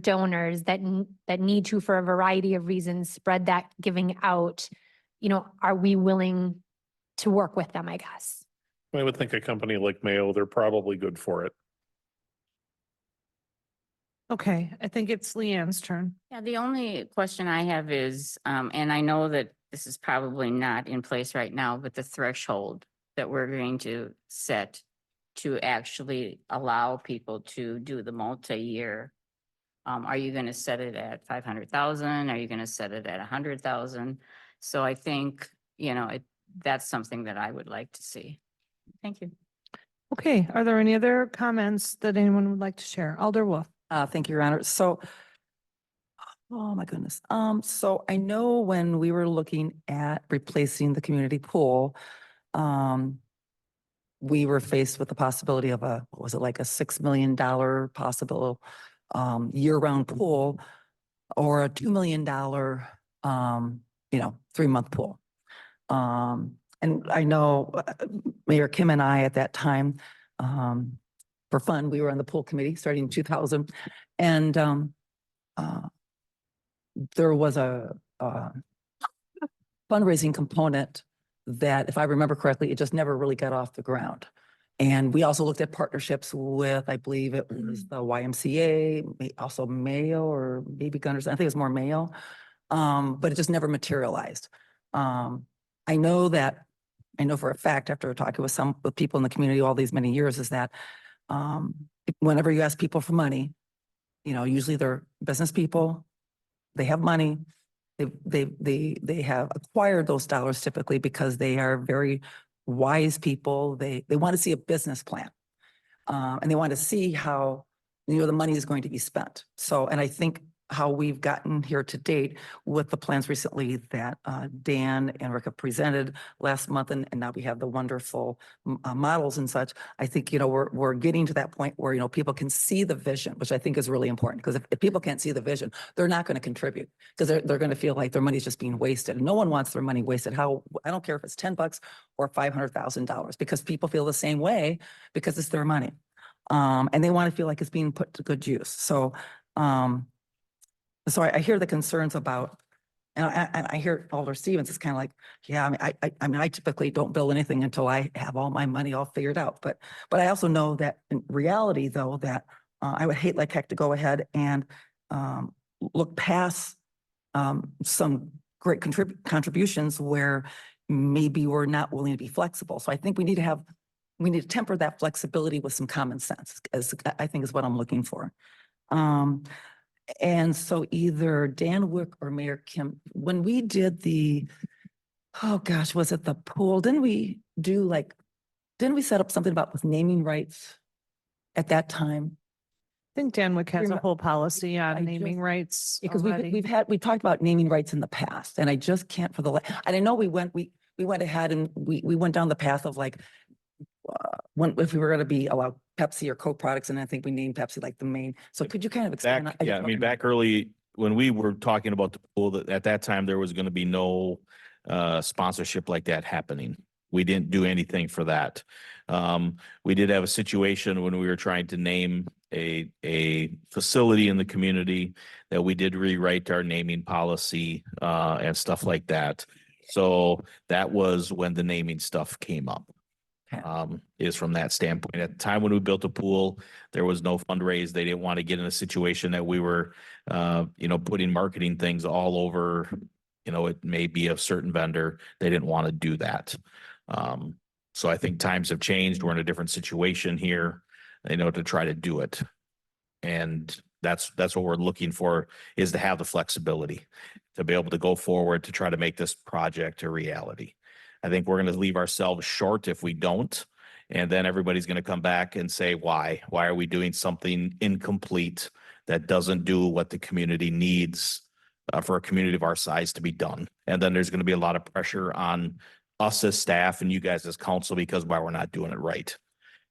S13: donors that need to, for a variety of reasons, spread that giving out, are we willing to work with them, I guess?
S4: I would think a company like Mayo, they're probably good for it.
S1: Okay, I think it's Leanne's turn.
S8: Yeah, the only question I have is, and I know that this is probably not in place right now, but the threshold that we're going to set to actually allow people to do the multi-year. Are you going to set it at 500,000? Are you going to set it at 100,000? So I think, that's something that I would like to see. Thank you.
S1: Okay, are there any other comments that anyone would like to share? Alder Wolf.
S2: Thank you, Your Honor. So, oh my goodness. So I know when we were looking at replacing the community pool, we were faced with the possibility of what was it, like a $6 million possible year-round pool, or a $2 million 3-month pool. And I know Mayor Kim and I at that time, for fun, we were on the pool committee starting in 2000, and there was a fundraising component that, if I remember correctly, it just never really got off the ground. And we also looked at partnerships with, I believe it was the YMCA, also Mayo, or maybe Gunners. I think it was more Mayo, but it just never materialized. I know for a fact, after talking with people in the community all these many years, is that whenever you ask people for money, usually they're business people, they have money. They have acquired those dollars typically because they are very wise people. They want to see a business plan, and they want to see how the money is going to be spent. So, and I think how we've gotten here to date with the plans recently that Dan and Rick have presented last month, and now we have the wonderful models and such. I think, we're getting to that point where, people can see the vision, which I think is really important, because if people can't see the vision, they're not going to contribute, because they're going to feel like their money's just being wasted. And no one wants their money wasted. I don't care if it's $10 or $500,000, because people feel the same way because it's their money. And they want to feel like it's being put to good use. So I hear the concerns about, and I hear Alder Stevens is kind of like, yeah, I typically don't bill anything until I have all my money all figured out. But I also know that in reality, though, that I would hate like heck to go ahead and look past some great contributions where maybe we're not willing to be flexible. So I think we need to temper that flexibility with some common sense, as I think is what I'm looking for. And so either Dan Wick or Mayor Kim, when we did was it the pool? Didn't we set up something about with naming rights at that time?
S1: I think Dan Wick has a whole policy on
S2: I
S1: naming
S2: just-
S1: rights.
S2: Because
S1: already.
S2: we've talked about naming rights in the past, and I just can't and I know we went ahead and we went down the path of like, if we were going to be allowed Pepsi or Coke products, and I think we named Pepsi like the main. So could you kind of expand?
S15: Back, yeah, I mean, back early when we were talking about the pool, that at that time there was going to be no sponsorship like that happening. We didn't do anything for that. We did have a situation when we were trying to name a facility in the community that we did rewrite our naming policy and stuff like that. So that was when the naming stuff came up. Is from that standpoint. At the time when we built a pool, there was no fundraise. They didn't want to get in a situation that we were, putting marketing things all over, it may be a certain vendor. They didn't want to do that. So I think times have changed. We're in a different situation here, to try to do it. And that's what we're looking for, is to have the flexibility to be able to go forward to try to make this project a reality. I think we're going to leave ourselves short if we don't. And then everybody's going to come back and say, why? Why are we doing something incomplete that doesn't do what the community needs for a community of our size to be done? And then there's going to be a lot of pressure on us as staff and you guys as council because why we're not doing it right.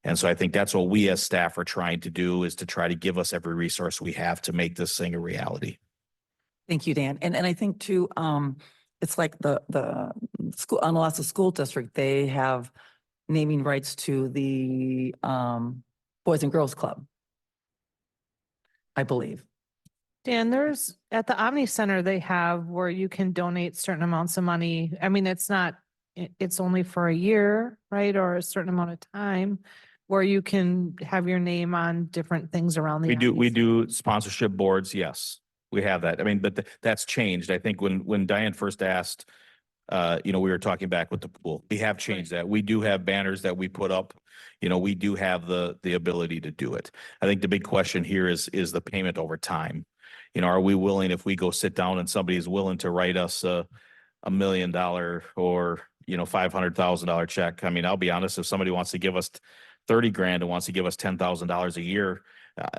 S15: And so I think that's what we as staff are trying to do, is to try to give us every resource we have to make this thing a reality.
S2: Thank you, Dan. And I think too, it's like the school, Onalaska School District, they have naming rights to the Boys and Girls Club, I believe.
S1: Dan, there's at the Omni Center, they have where you can donate certain amounts of money. I mean, it's only for a year, right? Or a certain amount of time where you can have your name on different things around the.
S15: We do sponsorship boards. Yes, we have that. I mean, but that's changed. I think when Diane first asked, we were talking back with the pool. We have changed that. We do have banners that we put up. We do have the ability to do it. I think the big question here is the payment over time. Are we willing, if we go sit down and somebody is willing to write us $1 million or, $500,000 check? I mean, I'll be honest, if somebody wants to give us 30 grand and wants to give us $10,000 a year,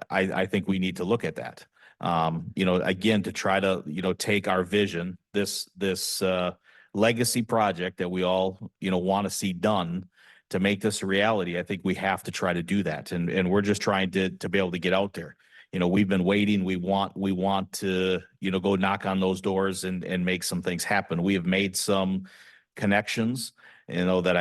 S15: I think we need to look at that. Again, to try to, take our vision, this legacy project that we all, want to see done to make this a reality. I think we have to try to do that. And we're just trying to be able to get out there. We've been waiting. We want to, go knock on those doors and make some things happen. We have made some connections, that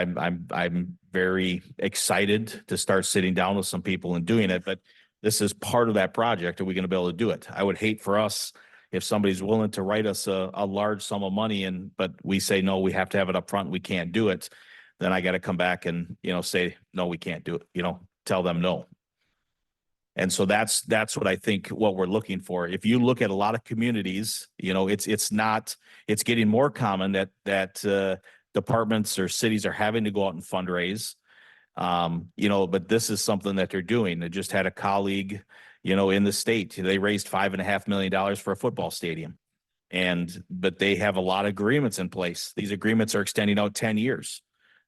S15: I'm very excited to start sitting down with some people and doing it. But this is part of that project. Are we going to be able to do it? I would hate for us if somebody's willing to write us a large sum of money but we say, no, we have to have it up front. We can't do it. Then I got to come back and, say, no, we can't do it, tell them no. And so that's what I think what we're looking for. If you look at a lot of communities, it's getting more common that departments or cities are having to go out and fundraise. But this is something that they're doing. I just had a colleague, in the state, they raised $5.5 million for a football stadium. But they have a lot of agreements in place. These agreements are extending out 10 years.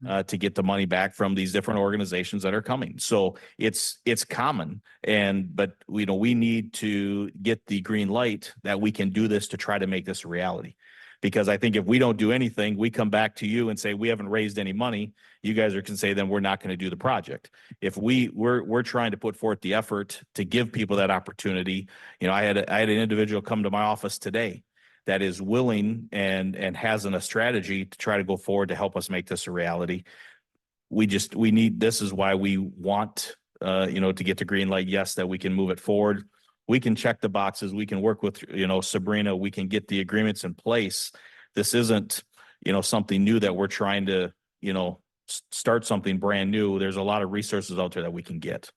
S15: to get the money back from these different organizations that are coming. So it's common but we need to get the green light that we can do this to try to make this a reality. Because I think if we don't do anything, we come back to you and say, we haven't raised any money. You guys can say, then we're not going to do the project. If we're trying to put forth the effort to give people that opportunity. I had an individual come to my office today that is willing and has a strategy to try to go forward to help us make this a reality. This is why we want, to get the green light. Yes, that we can move it forward. We can check the boxes. We can work with, Sabrina. We can get the agreements in place. This isn't, something new that we're trying to, start something brand new. There's a lot of resources out there that we can get.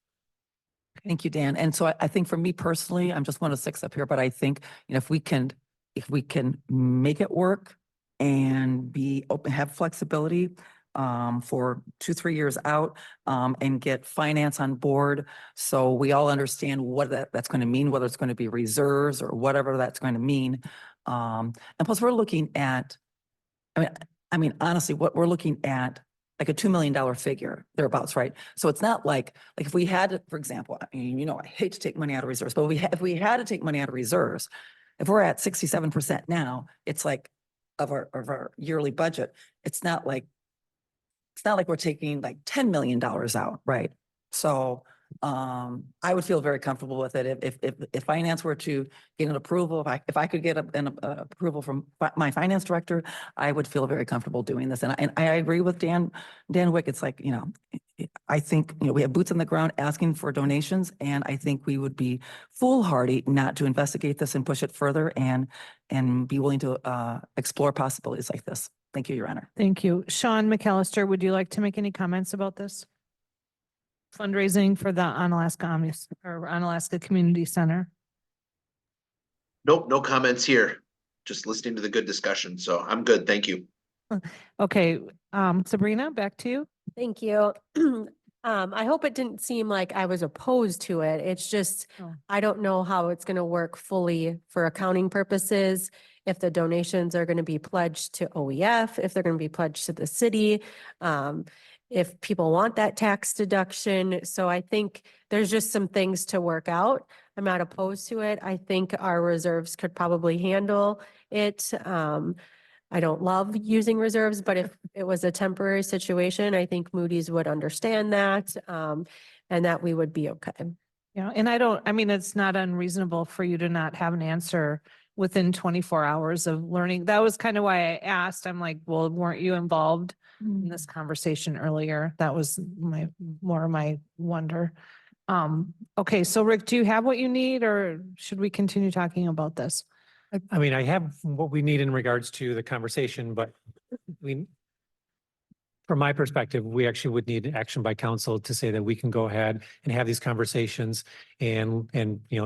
S2: Thank you, Dan. And so I think for me personally, I'm just one of six up here, but I think, if we can make it work and be open, have flexibility for 2-3 years out and get finance on board. So we all understand what that's going to mean, whether it's going to be reserves or whatever that's going to mean. And plus we're looking at, honestly, what we're looking at like a $2 million figure thereabouts, right? So it's not like if we had to, for example, I hate to take money out of reserves, but if we had to take money out of reserves, if we're at 67% now, it's like of our yearly budget, it's not like we're taking like $10 million out, right? So I would feel very comfortable with it if finance were to get an approval. If I could get an approval from my finance director, I would feel very comfortable doing this. And I agree with Dan Wick. It's like, I think, we have boots on the ground asking for donations, and I think we would be foolhardy not to investigate this and push it further and be willing to explore possibilities like this. Thank you, Your Honor.
S1: Thank you. Sean McAllister, would you like to make any comments about this? Fundraising for the Onalaska Community Center.
S3: Nope, no comments here. Just listening to the good discussion. So I'm good. Thank you.
S1: Okay, Sabrina, back to you.
S9: Thank you. I hope it didn't seem like I was opposed to it. It's just,
S1: Oh.
S9: I don't know how it's going to work fully for accounting purposes. If the donations are going to be pledged to OEF, if they're going to be pledged to the city, if people want that tax deduction. So I think there's just some things to work out. I'm not opposed to it. I think our reserves could probably handle it. I don't love using reserves, but if it was a temporary situation, I think Moody's would understand that, and that we would be okay.
S1: Yeah, and it's not unreasonable for you to not have an answer within 24 hours of learning. That was kind of why I asked. I'm like, well, weren't you involved in this conversation earlier? That was more of my wonder. Okay, so Rick, do you have what you need, or should we continue talking about this?
S14: I have what we need in regards to the conversation, but from my perspective, we actually would need action by council to say that we can go ahead and have these conversations and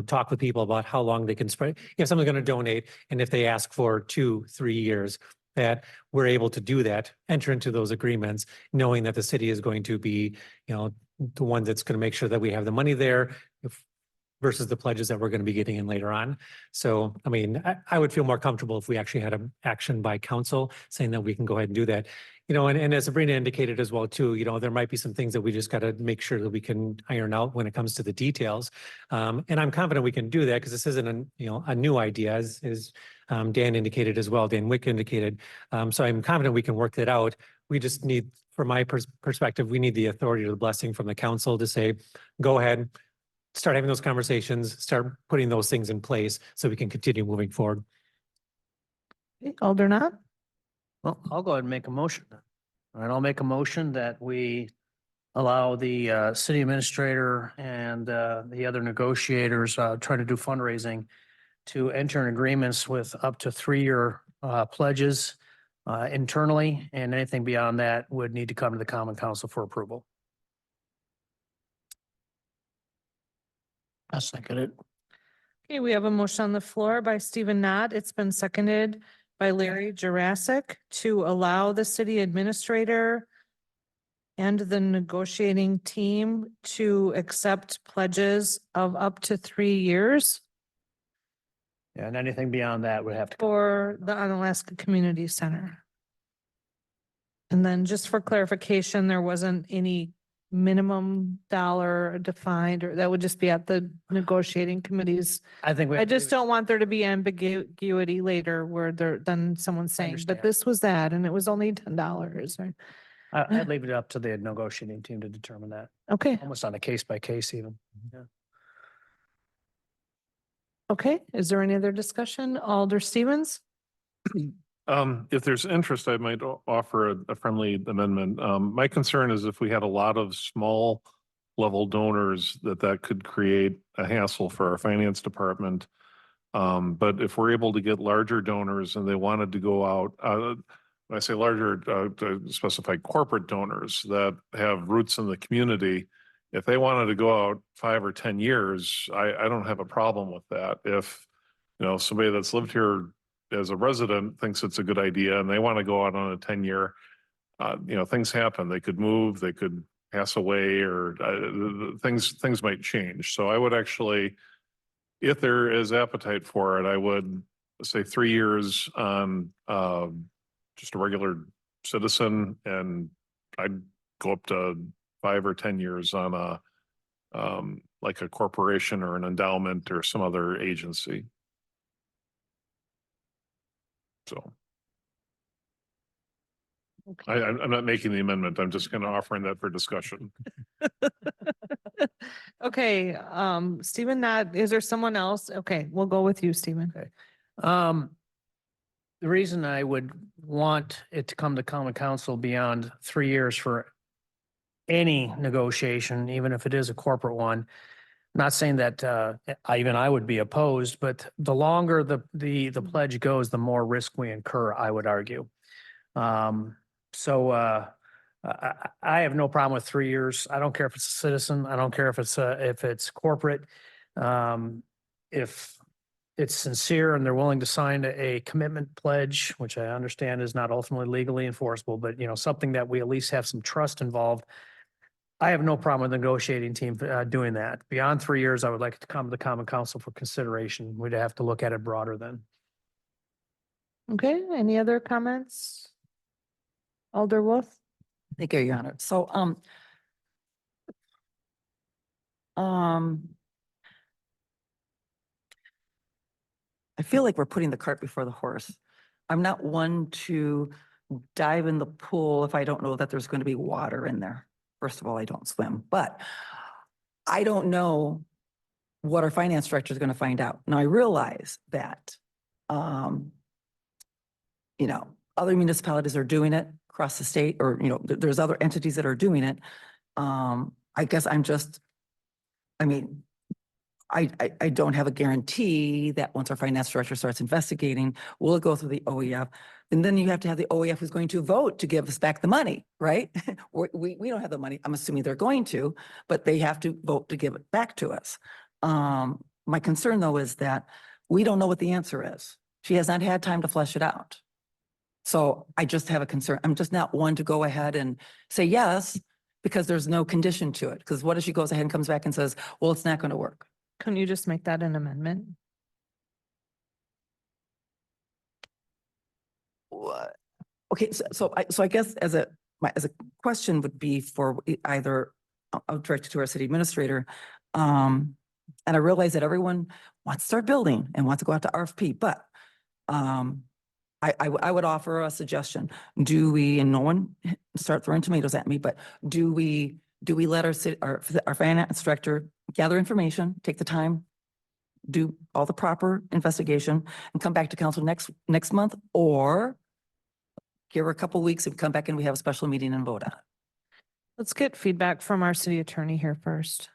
S14: talk with people about how long they can spread. If someone's going to donate, and if they ask for 2-3 years, that we're able to do that, enter into those agreements, knowing that the city is going to be, the one that's going to make sure that we have the money there versus the pledges that we're going to be getting in later on. So, I would feel more comfortable if we actually had an action by council saying that we can go ahead and do that. And as Sabrina indicated as well too, there might be some things that we just got to make sure that we can iron out when it comes to the details. And I'm confident we can do that because this isn't a new idea, as Dan indicated as well, Dan Wick indicated. So I'm confident we can work that out. We just need, from my perspective, we need the authority or the blessing from the council to say, go ahead, start having those conversations, start putting those things in place so we can continue moving forward.
S1: Alder Knott?
S5: Well, I'll go ahead and make a motion. All right, I'll make a motion that we allow the city administrator and the other negotiators try to do fundraising to enter in agreements with up to 3-year pledges internally, and anything beyond that would need to come to the Common Council for approval.
S7: I second it.
S1: Okay, we have a motion on the floor by Stephen Knott. It's been seconded by Larry Jurassic to allow the city administrator and the negotiating team to accept pledges of up to 3 years
S5: Yeah, and anything beyond that would have to.
S1: for the Onalaska Community Center. And then just for clarification, there wasn't any minimum dollar defined, or that would just be at the negotiating committees.
S5: I think we.
S1: I just don't want there to be ambiguity later where then someone's saying, but
S5: understand.
S1: this was that, and it was only $10 or,
S5: I'd leave it up to the negotiating team to determine that,
S1: okay,
S5: almost on a case by case even. Yeah.
S1: okay. Is there any other discussion? Alder Stevens?
S4: If there's interest, I might offer a friendly amendment. My concern is if we had a lot of small level donors, that could create a hassle for our finance department. But if we're able to get larger donors and they wanted to go out, when I say larger, to specify corporate donors that have roots in the community, if they wanted to go out 5 or 10 years, I don't have a problem with that. If, somebody that's lived here as a resident thinks it's a good idea and they want to go out on a 10-year, things happen. They could move, they could pass away, or things might change. So I would actually, if there is appetite for it, I would say 3 years on just a regular citizen, and I'd go up to 5 or 10 years on a like a corporation or an endowment or some other agency. So I'm not making the amendment. I'm just kind of offering that for discussion.
S1: Okay, Stephen, is there someone else? Okay, we'll go with you, Stephen.
S5: The reason I would want it to come to common council beyond 3 years for any negotiation, even if it is a corporate one, not saying that I would be opposed, but the longer the pledge goes, the more risk we incur, I would argue. So I have no problem with 3 years. I don't care if it's a citizen. I don't care if it's corporate. If it's sincere and they're willing to sign a commitment pledge, which I understand is not ultimately legally enforceable, but something that we at least have some trust involved. I have no problem with the negotiating team doing that. Beyond 3 years, I would like it to come to the common council for consideration. We'd have to look at it broader then.
S1: Okay, any other comments? Alder Wolf?
S2: Thank you, Your Honor. So, I feel like we're putting the cart before the horse. I'm not one to dive in the pool if I don't know that there's going to be water in there. First of all, I don't swim, but I don't know what our finance director is going to find out. Now, I realize that, other municipalities are doing it across the state, or, there's other entities that are doing it. I guess I don't have a guarantee that once our finance director starts investigating, will it go through the OEF? And then you have to have the OEF who's going to vote to give us back the money, right? We don't have the money. I'm assuming they're going to, but they have to vote to give it back to us. My concern, though, is that we don't know what the answer is. She has not had time to flesh it out. So I just have a concern. I'm just not one to go ahead and say yes, because there's no condition to it. Because what if she goes ahead and comes back and says, well, it's not going to work?
S1: Can you just make that an amendment?
S2: What? Okay, so I guess as a question would be for either, I'll direct it to our city administrator. And I realize that everyone wants to start building and wants to go out to RFP, but I would offer a suggestion. Do we, and no one start throwing tomatoes at me, but do we let our finance director gather information, take the time, do all the proper investigation, and come back to council next month, or give her a couple of weeks and come back and we have a special meeting and vote on it?
S1: Let's get feedback from our city attorney here first.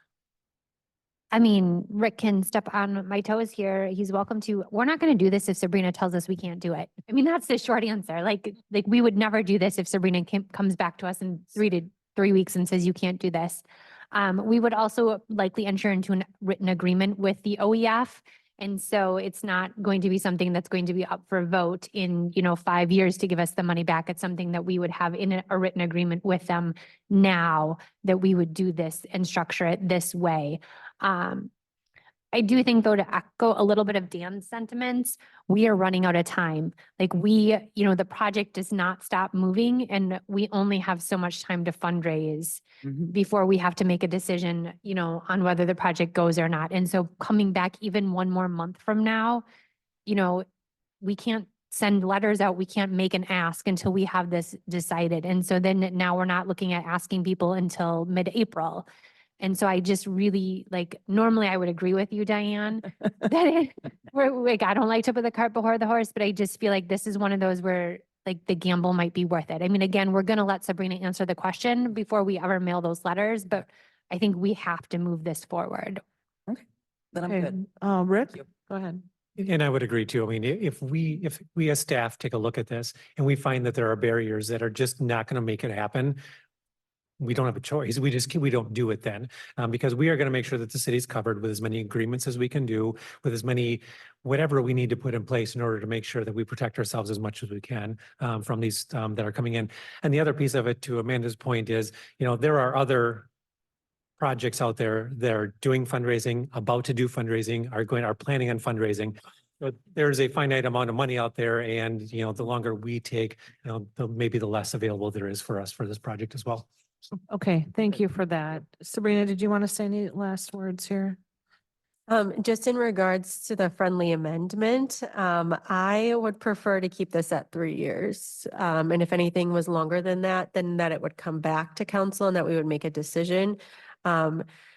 S13: I mean, Rick can step on my toes here. He's welcome to. We're not going to do this if Sabrina tells us we can't do it. I mean, that's the short answer. Like we would never do this if Sabrina comes back to us in 3 weeks and says you can't do this. We would also likely enter into a written agreement with the OEF. And so it's not going to be something that's going to be up for vote in, 5 years to give us the money back. It's something that we would have in a written agreement with them now, that we would do this and structure it this way. I do think though, to echo a little bit of Dan's sentiments, we are running out of time. Like the project does not stop moving and we only have so much time to fundraise before we have to make a decision, on whether the project goes or not. And so coming back even one more month from now, we can't send letters out. We can't make an ask until we have this decided. And so then now we're not looking at asking people until mid-April. And so I just really normally I would agree with you, Diane, that I don't like to put the cart before the horse, but I just feel like this is one of those where the gamble might be worth it. I mean, again, we're going to let Sabrina answer the question before we ever mail those letters, but I think we have to move this forward.
S2: Then I'm
S1: Okay,
S2: good.
S1: Rick,
S2: you.
S1: go ahead.
S14: And I would agree too. I mean, if we as staff take a look at this and we find that there are barriers that are just not going to make it happen, we don't have a choice. We don't do it then, because we are going to make sure that the city's covered with as many agreements as we can do, with as many, whatever we need to put in place in order to make sure that we protect ourselves as much as we can from these that are coming in. And the other piece of it, to Amanda's point, is, there are other projects out there that are doing fundraising, about to do fundraising, are planning on fundraising. So there's a finite amount of money out there, and the longer we take, maybe the less available there is for us for this project as well.
S1: Okay, thank you for that. Sabrina, did you want to say any last words here?
S9: Just in regards to the friendly amendment, I would prefer to keep this at 3 years. And if anything was longer than that, then that it would come back to council and that we would make a decision.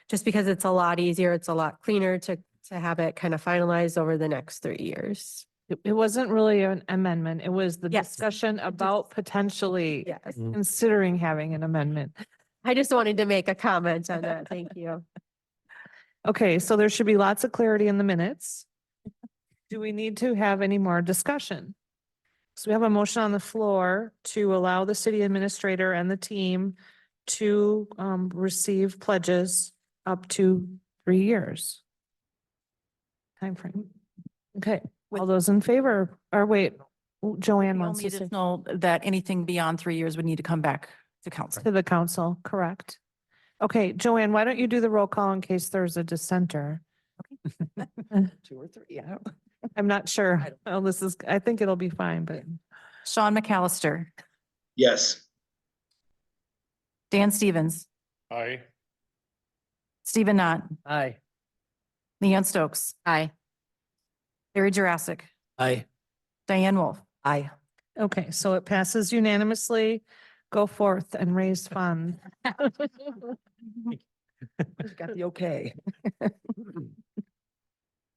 S9: Just because it's a lot easier, it's a lot cleaner to have it kind of finalized over the next 3 years.
S1: It wasn't really an amendment. It was the
S9: Yes.
S1: discussion about potentially
S9: Yes.
S1: considering having an amendment.
S9: I just wanted to make a comment on that. Thank you.
S1: Okay, so there should be lots of clarity in the minutes. Do we need to have any more discussion? So we have a motion on the floor to allow the city administrator and the team to receive pledges up to 3 years. Timeframe. Okay, all those in favor, or wait, Joanne
S2: We
S1: wants
S2: only
S1: to say
S2: just know that anything beyond 3 years would need to come back to council.
S1: to the council, correct? Okay, Joanne, why don't you do the roll call in case there's a dissenter?
S2: 2 or 3, yeah.
S1: I'm not sure. Oh, I think it'll be fine, but
S2: Sean McAllister,
S3: Yes.
S2: Dan Stevens,
S4: Aye.
S2: Stephen Knott,
S5: Aye.
S2: Leanne Stokes,
S9: Aye.
S2: Larry Jurassic,
S5: Aye.
S2: Diane Wolf. Aye.
S1: okay, so it passes unanimously. Go forth and raise funds.
S2: Got the okay.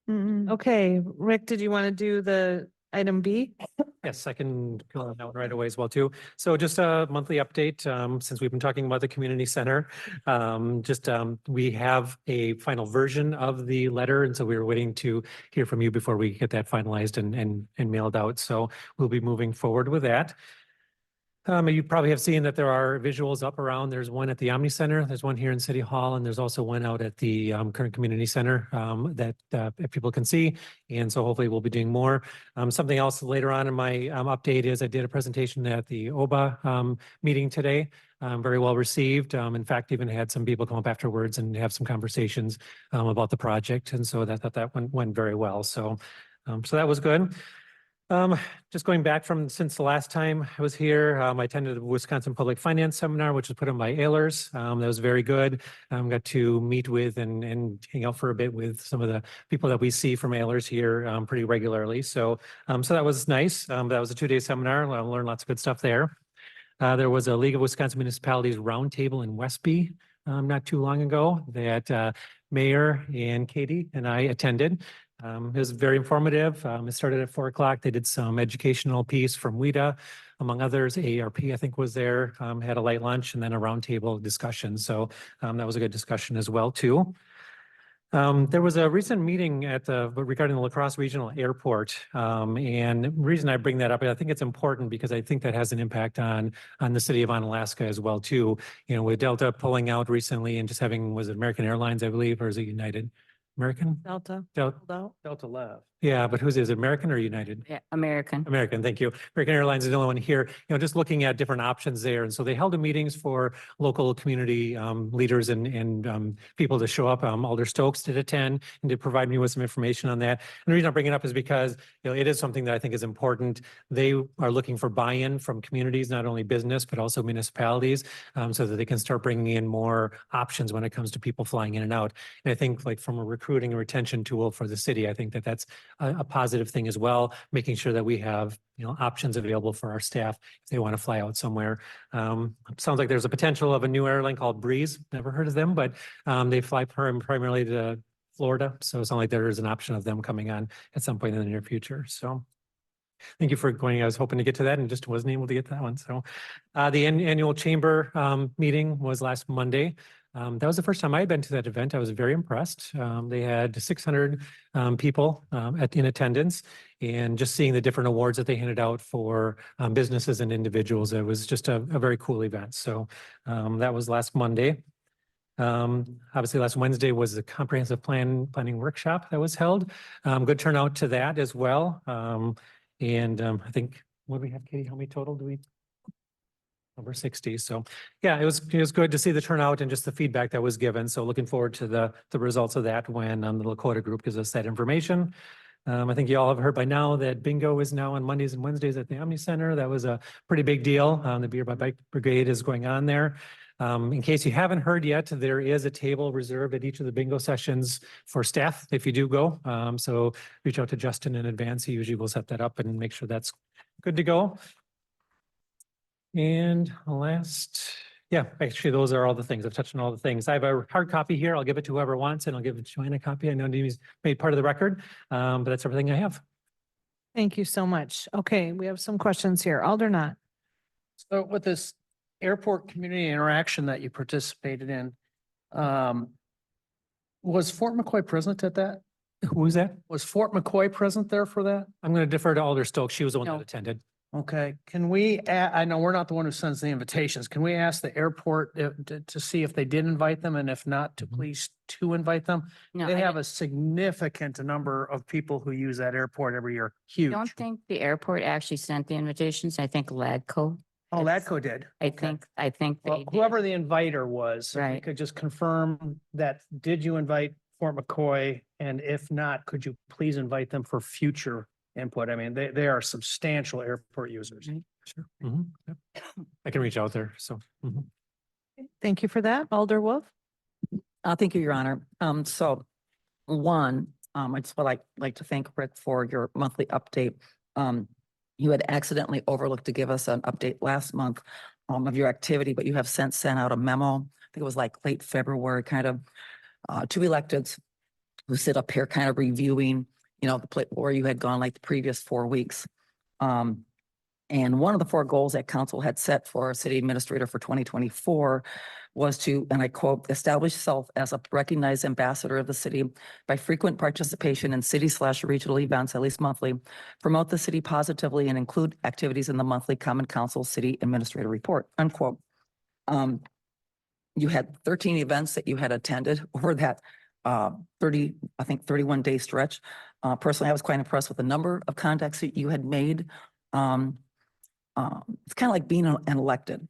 S1: Okay, Rick, did you want to do the item B?
S14: Yes, I can go on that one right away as well too. So just a monthly update, since we've been talking about the community center. We have a final version of the letter, and so we were waiting to hear from you before we get that finalized and mailed out. So we'll be moving forward with that. You probably have seen that there are visuals up around. There's one at the Omni Center, there's one here in City Hall, and there's also one out at the current community center that if people can see. And so hopefully we'll be doing more. Something else later on in my update is I did a presentation at the OBA meeting today. Very well received. In fact, even had some people come up afterwards and have some conversations about the project. And so that went very well. So that was good. Just going back from since the last time I was here, I attended the Wisconsin Public Finance Seminar, which was put on by Ehlers. That was very good. Got to meet with and hang out for a bit with some of the people that we see from Ehlers here pretty regularly. So that was nice. That was a 2-day seminar. I learned lots of good stuff there. There was a League of Wisconsin Municipalities roundtable in Westby not too long ago that Mayor and Katie and I attended. It was very informative. It started at 4 o'clock. They did some educational piece from WIDA, among others. AARP, I think, was there, had a light lunch and then a roundtable discussion. So that was a good discussion as well, too. There was a recent meeting regarding the La Crosse Regional Airport. And the reason I bring that up, I think it's important because I think that has an impact on the city of Onalaska as well, too. With Delta pulling out recently and just having, was it American Airlines, I believe, or is it United? American?
S1: Delta.
S14: Delta
S10: Delta left.
S14: Yeah, but who's, is it American or United?
S8: Yeah, American.
S14: American, thank you. American Airlines is the only one here, just looking at different options there. And so they held a meetings for local community leaders and people to show up. Alder Stokes did attend and did provide me with some information on that. And the reason I bring it up is because, it is something that I think is important. They are looking for buy-in from communities, not only business, but also municipalities, so that they can start bringing in more options when it comes to people flying in and out. And I think like from a recruiting and retention tool for the city, I think that that's a positive thing as well, making sure that we have, options available for our staff if they want to fly out somewhere. Sounds like there's a potential of a new airline called Breeze. Never heard of them, but they fly primarily to Florida. So it's not like there is an option of them coming on at some point in the near future. So thank you for going. I was hoping to get to that and just wasn't able to get to that one. So the annual chamber meeting was last Monday. That was the first time I had been to that event. I was very impressed. They had 600 people in attendance, and just seeing the different awards that they handed out for businesses and individuals, it was just a very cool event. So that was last Monday. Obviously, last Wednesday was the comprehensive planning workshop that was held. Good turnout to that as well. I think, what do we have, Katie? How many total do we? Over 60. So yeah, it was good to see the turnout and just the feedback that was given. So looking forward to the results of that when the Lakota group gives us that information. I think you all have heard by now that bingo is now on Mondays and Wednesdays at the Omni Center. That was a pretty big deal. The Beer by Bike Brigade is going on there. In case you haven't heard yet, there is a table reserved at each of the bingo sessions for staff if you do go. So reach out to Justin in advance. He usually will set that up and make sure that's good to go. And actually, those are all the things. I've touched on all the things. I have a hard copy here. I'll give it to whoever wants, and I'll give Joanne a copy. I know Nimi's made part of the record, but that's everything I have.
S1: Thank you so much. Okay, we have some questions here. Alder Knott.
S5: So with this airport community interaction that you participated in, was Fort McCoy present at that?
S14: Who was that?
S5: Was Fort McCoy present there for that?
S14: I'm going to defer to Alder Stokes. She was the one
S8: No.
S14: that attended.
S5: Okay, can we, I know we're not the one who sends the invitations. Can we ask the airport to see if they did invite them, and if not, to please to invite them?
S8: No,
S5: They
S8: I
S5: have a significant number of people who use that airport every year. Huge.
S8: don't think the airport actually sent the invitations. I think LADCO.
S5: Oh, LADCO did.
S8: I
S5: Okay.
S8: think
S5: Well,
S8: they did.
S5: whoever the inviter was, if you
S8: Right.
S5: could just confirm that, did you invite Fort McCoy? And if not, could you please invite them for future input? I mean, they are substantial airport users.
S8: Right.
S14: Sure. Yep. I can reach out there. So.
S1: Thank you for that. Alder Wolf.
S2: Thank you, Your Honor. So one, I just would like to thank Rick for your monthly update. You had accidentally overlooked to give us an update last month of your activity, but you have since sent out a memo. I think it was like late February, kind of to electeds who sit up here kind of reviewing, where you had gone like the previous 4 weeks. And one of the 4 goals that council had set for our city administrator for 2024 was to, and I quote, establish self as a recognized ambassador of the city by frequent participation in city/regional events, at least monthly, promote the city positively and include activities in the monthly Common Council City Administrator Report, unquote. You had 13 events that you had attended over that 31-day stretch. Personally, I was quite impressed with the number of contacts that you had made. It's kind of like being an elected.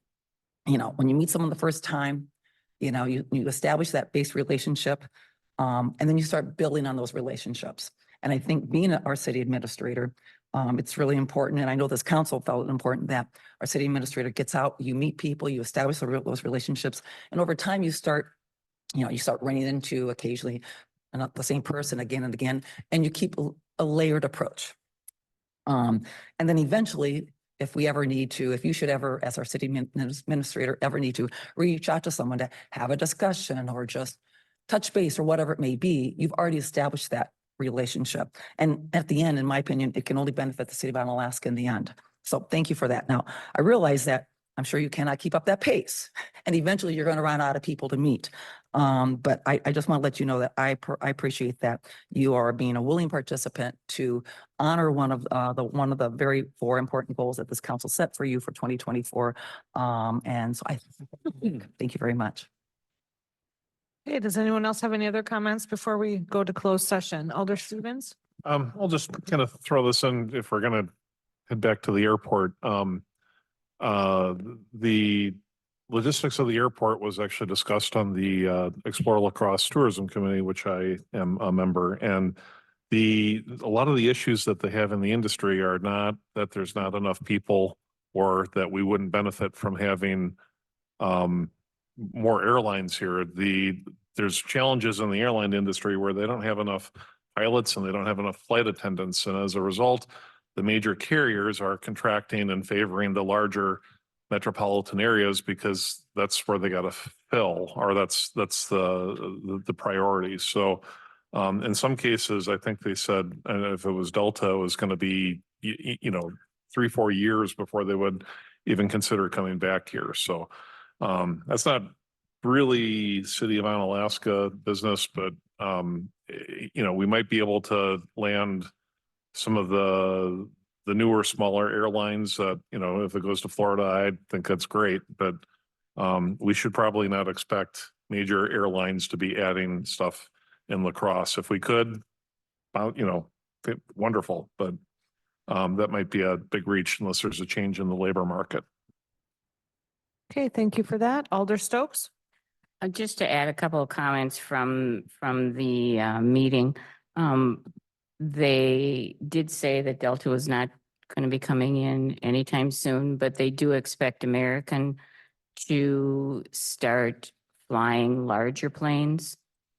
S2: When you meet someone the first time, you establish that base relationship, and then you start building on those relationships. And I think being our city administrator, it's really important. And I know this council felt it important that our city administrator gets out, you meet people, you establish those relationships. And over time, you start running into occasionally not the same person again and again, and you keep a layered approach. And then eventually, if you should ever, as our city administrator, ever need to reach out to someone to have a discussion or just touch base or whatever it may be, you've already established that relationship. And at the end, in my opinion, it can only benefit the city of Onalaska in the end. So thank you for that. Now, I realize that I'm sure you cannot keep up that pace, and eventually you're going to run out of people to meet. But I just want to let you know that I appreciate that you are being a willing participant to honor one of the very 4 important goals that this council set for you for 2024. And so I thank you very much.
S1: Okay, does anyone else have any other comments before we go to closed session? Alder Stevens?
S4: I'll just kind of throw this in if we're gonna head back to the airport. The logistics of the airport was actually discussed on the Explore La Crosse Tourism Committee, which I am a member. And a lot of the issues that they have in the industry are not that there's not enough people or that we wouldn't benefit from having more airlines here. There's challenges in the airline industry where they don't have enough pilots and they don't have enough flight attendants. And as a result, the major carriers are contracting and favoring the larger metropolitan areas because that's where they got to fill, or that's the priority. So in some cases, I think they said, and if it was Delta, it was going to be, 3-4 years before they would even consider coming back here. So that's not really City of Onalaska business, but we might be able to land some of the newer, smaller airlines that, if it goes to Florida, I think that's great, but we should probably not expect major airlines to be adding stuff in La Crosse. If we could, wonderful, but that might be a big reach unless there's a change in the labor market.
S1: Okay, thank you for that. Alder Stokes?
S8: Just to add a couple of comments from the meeting. They did say that Delta was not going to be coming in anytime soon, but they do expect American to start flying larger planes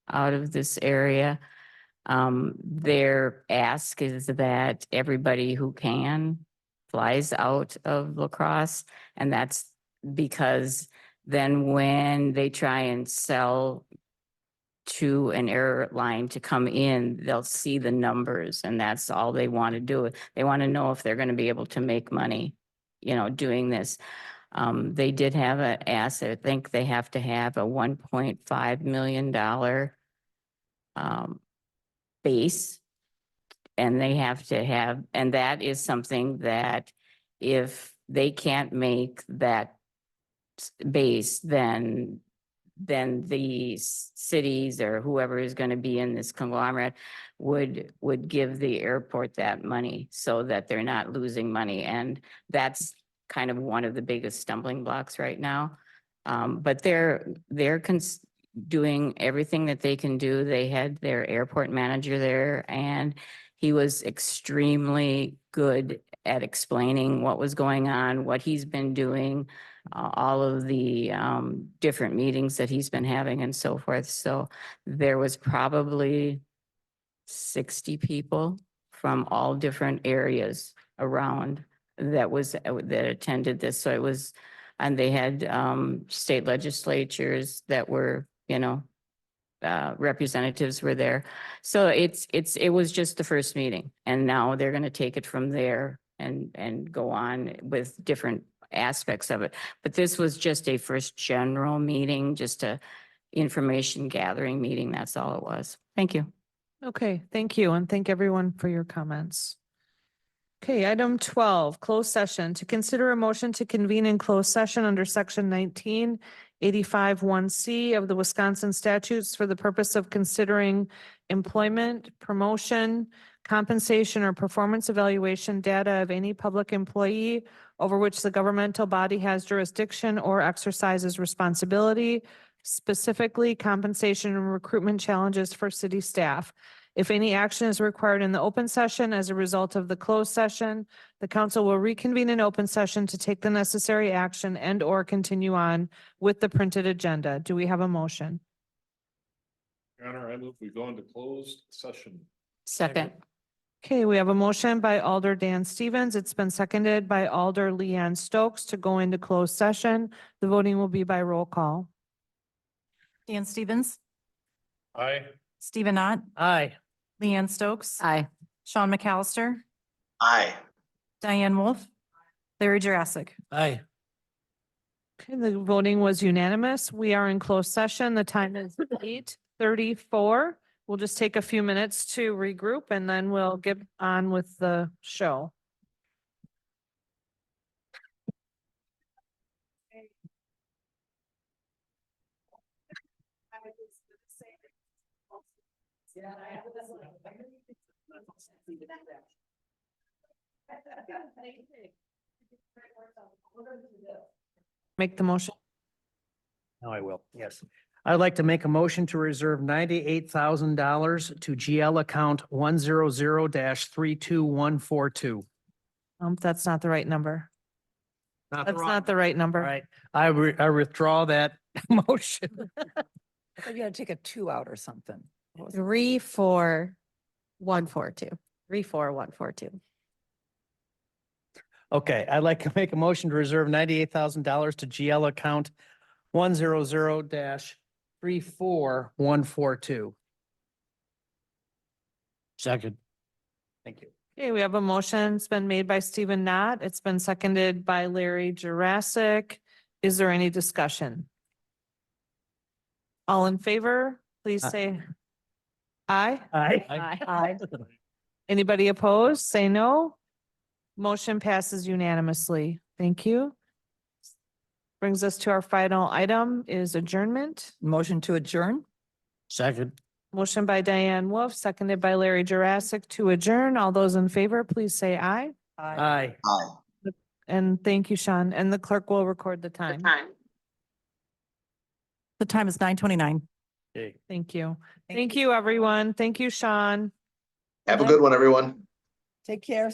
S8: out of this area. Their ask is that everybody who can flies out of La Crosse, and that's because then when they try and sell to an airline to come in, they'll see the numbers, and that's all they want to do. They want to know if they're going to be able to make money, doing this. They did have an ask. I think they have to have a $1.5 million base, and they have to have, and that is something that if they can't make that base, then the cities or whoever is going to be in this conglomerate would give the airport that money so that they're not losing money. And that's kind of one of the biggest stumbling blocks right now. But they're doing everything that they can do. They had their airport manager there, and he was extremely good at explaining what was going on, what he's been doing, all of the different meetings that he's been having and so forth. So there was probably 60 people from all different areas around that attended this. So it was, and they had state legislatures that were, representatives were there. So it was just the first meeting, and now they're going to take it from there and go on with different aspects of it. But this was just a first general meeting, just a information gathering meeting. That's all it was. Thank you.
S1: Okay, thank you, and thank everyone for your comments. Okay, item 12, closed session. To consider a motion to convene in closed session under section 1985 1C of the Wisconsin statutes for the purpose of considering employment, promotion, compensation, or performance evaluation data of any public employee over which the governmental body has jurisdiction or exercises responsibility, specifically compensation and recruitment challenges for city staff. If any action is required in the open session as a result of the closed session, the council will reconvene in open session to take the necessary action and or continue on with the printed agenda. Do we have a motion?
S4: Your Honor, I move we go into closed session.
S8: Second.
S1: Okay, we have a motion by Alder Dan Stevens. It's been seconded by Alder Leanne Stokes to go into closed session. The voting will be by roll call.
S16: Dan Stevens,
S4: Aye.
S16: Stephen Knott,
S5: Aye.
S16: Leanne Stokes,
S8: Aye.
S16: Sean McAllister,
S3: Aye.
S16: Diane Wolf, Larry Jurassic.
S5: Aye.
S1: Okay, the voting was unanimous. We are in closed session. The time is 8:34. We'll just take a few minutes to regroup and then we'll get on with the show. Make the motion.
S5: Now I will, yes. I'd like to make a motion to reserve $98,000 to GL account 100-32142.
S1: That's not the right number.
S5: Not the
S1: That's
S5: wrong-
S1: not the right
S5: All
S1: number.
S5: right, I withdraw that motion.
S2: I thought you had to take a 2 out or something.
S9: 34142. 34142.
S5: Okay, I'd like to make a motion to reserve $98,000 to GL account 100-34142.
S7: Second.
S5: Thank you.
S1: Okay, we have a motion. It's been made by Stephen Knott. It's been seconded by Larry Jurassic. Is there any discussion? All in favor, please say aye.
S5: Aye.
S1: Aye. Anybody opposed? Say no. Motion passes unanimously. Thank you. Brings us to our final item is adjournment.
S2: Motion to adjourn?
S7: Second.
S1: Motion by Diane Wolf, seconded by Larry Jurassic to adjourn. All those in favor, please say aye.
S5: Aye.
S3: Aye.
S1: And thank you, Sean. And the clerk will record the time.
S16: The time is 9:29.
S5: Okay.
S1: Thank you. Thank you, everyone. Thank you, Sean.
S3: Have a good one, everyone.
S2: Take care.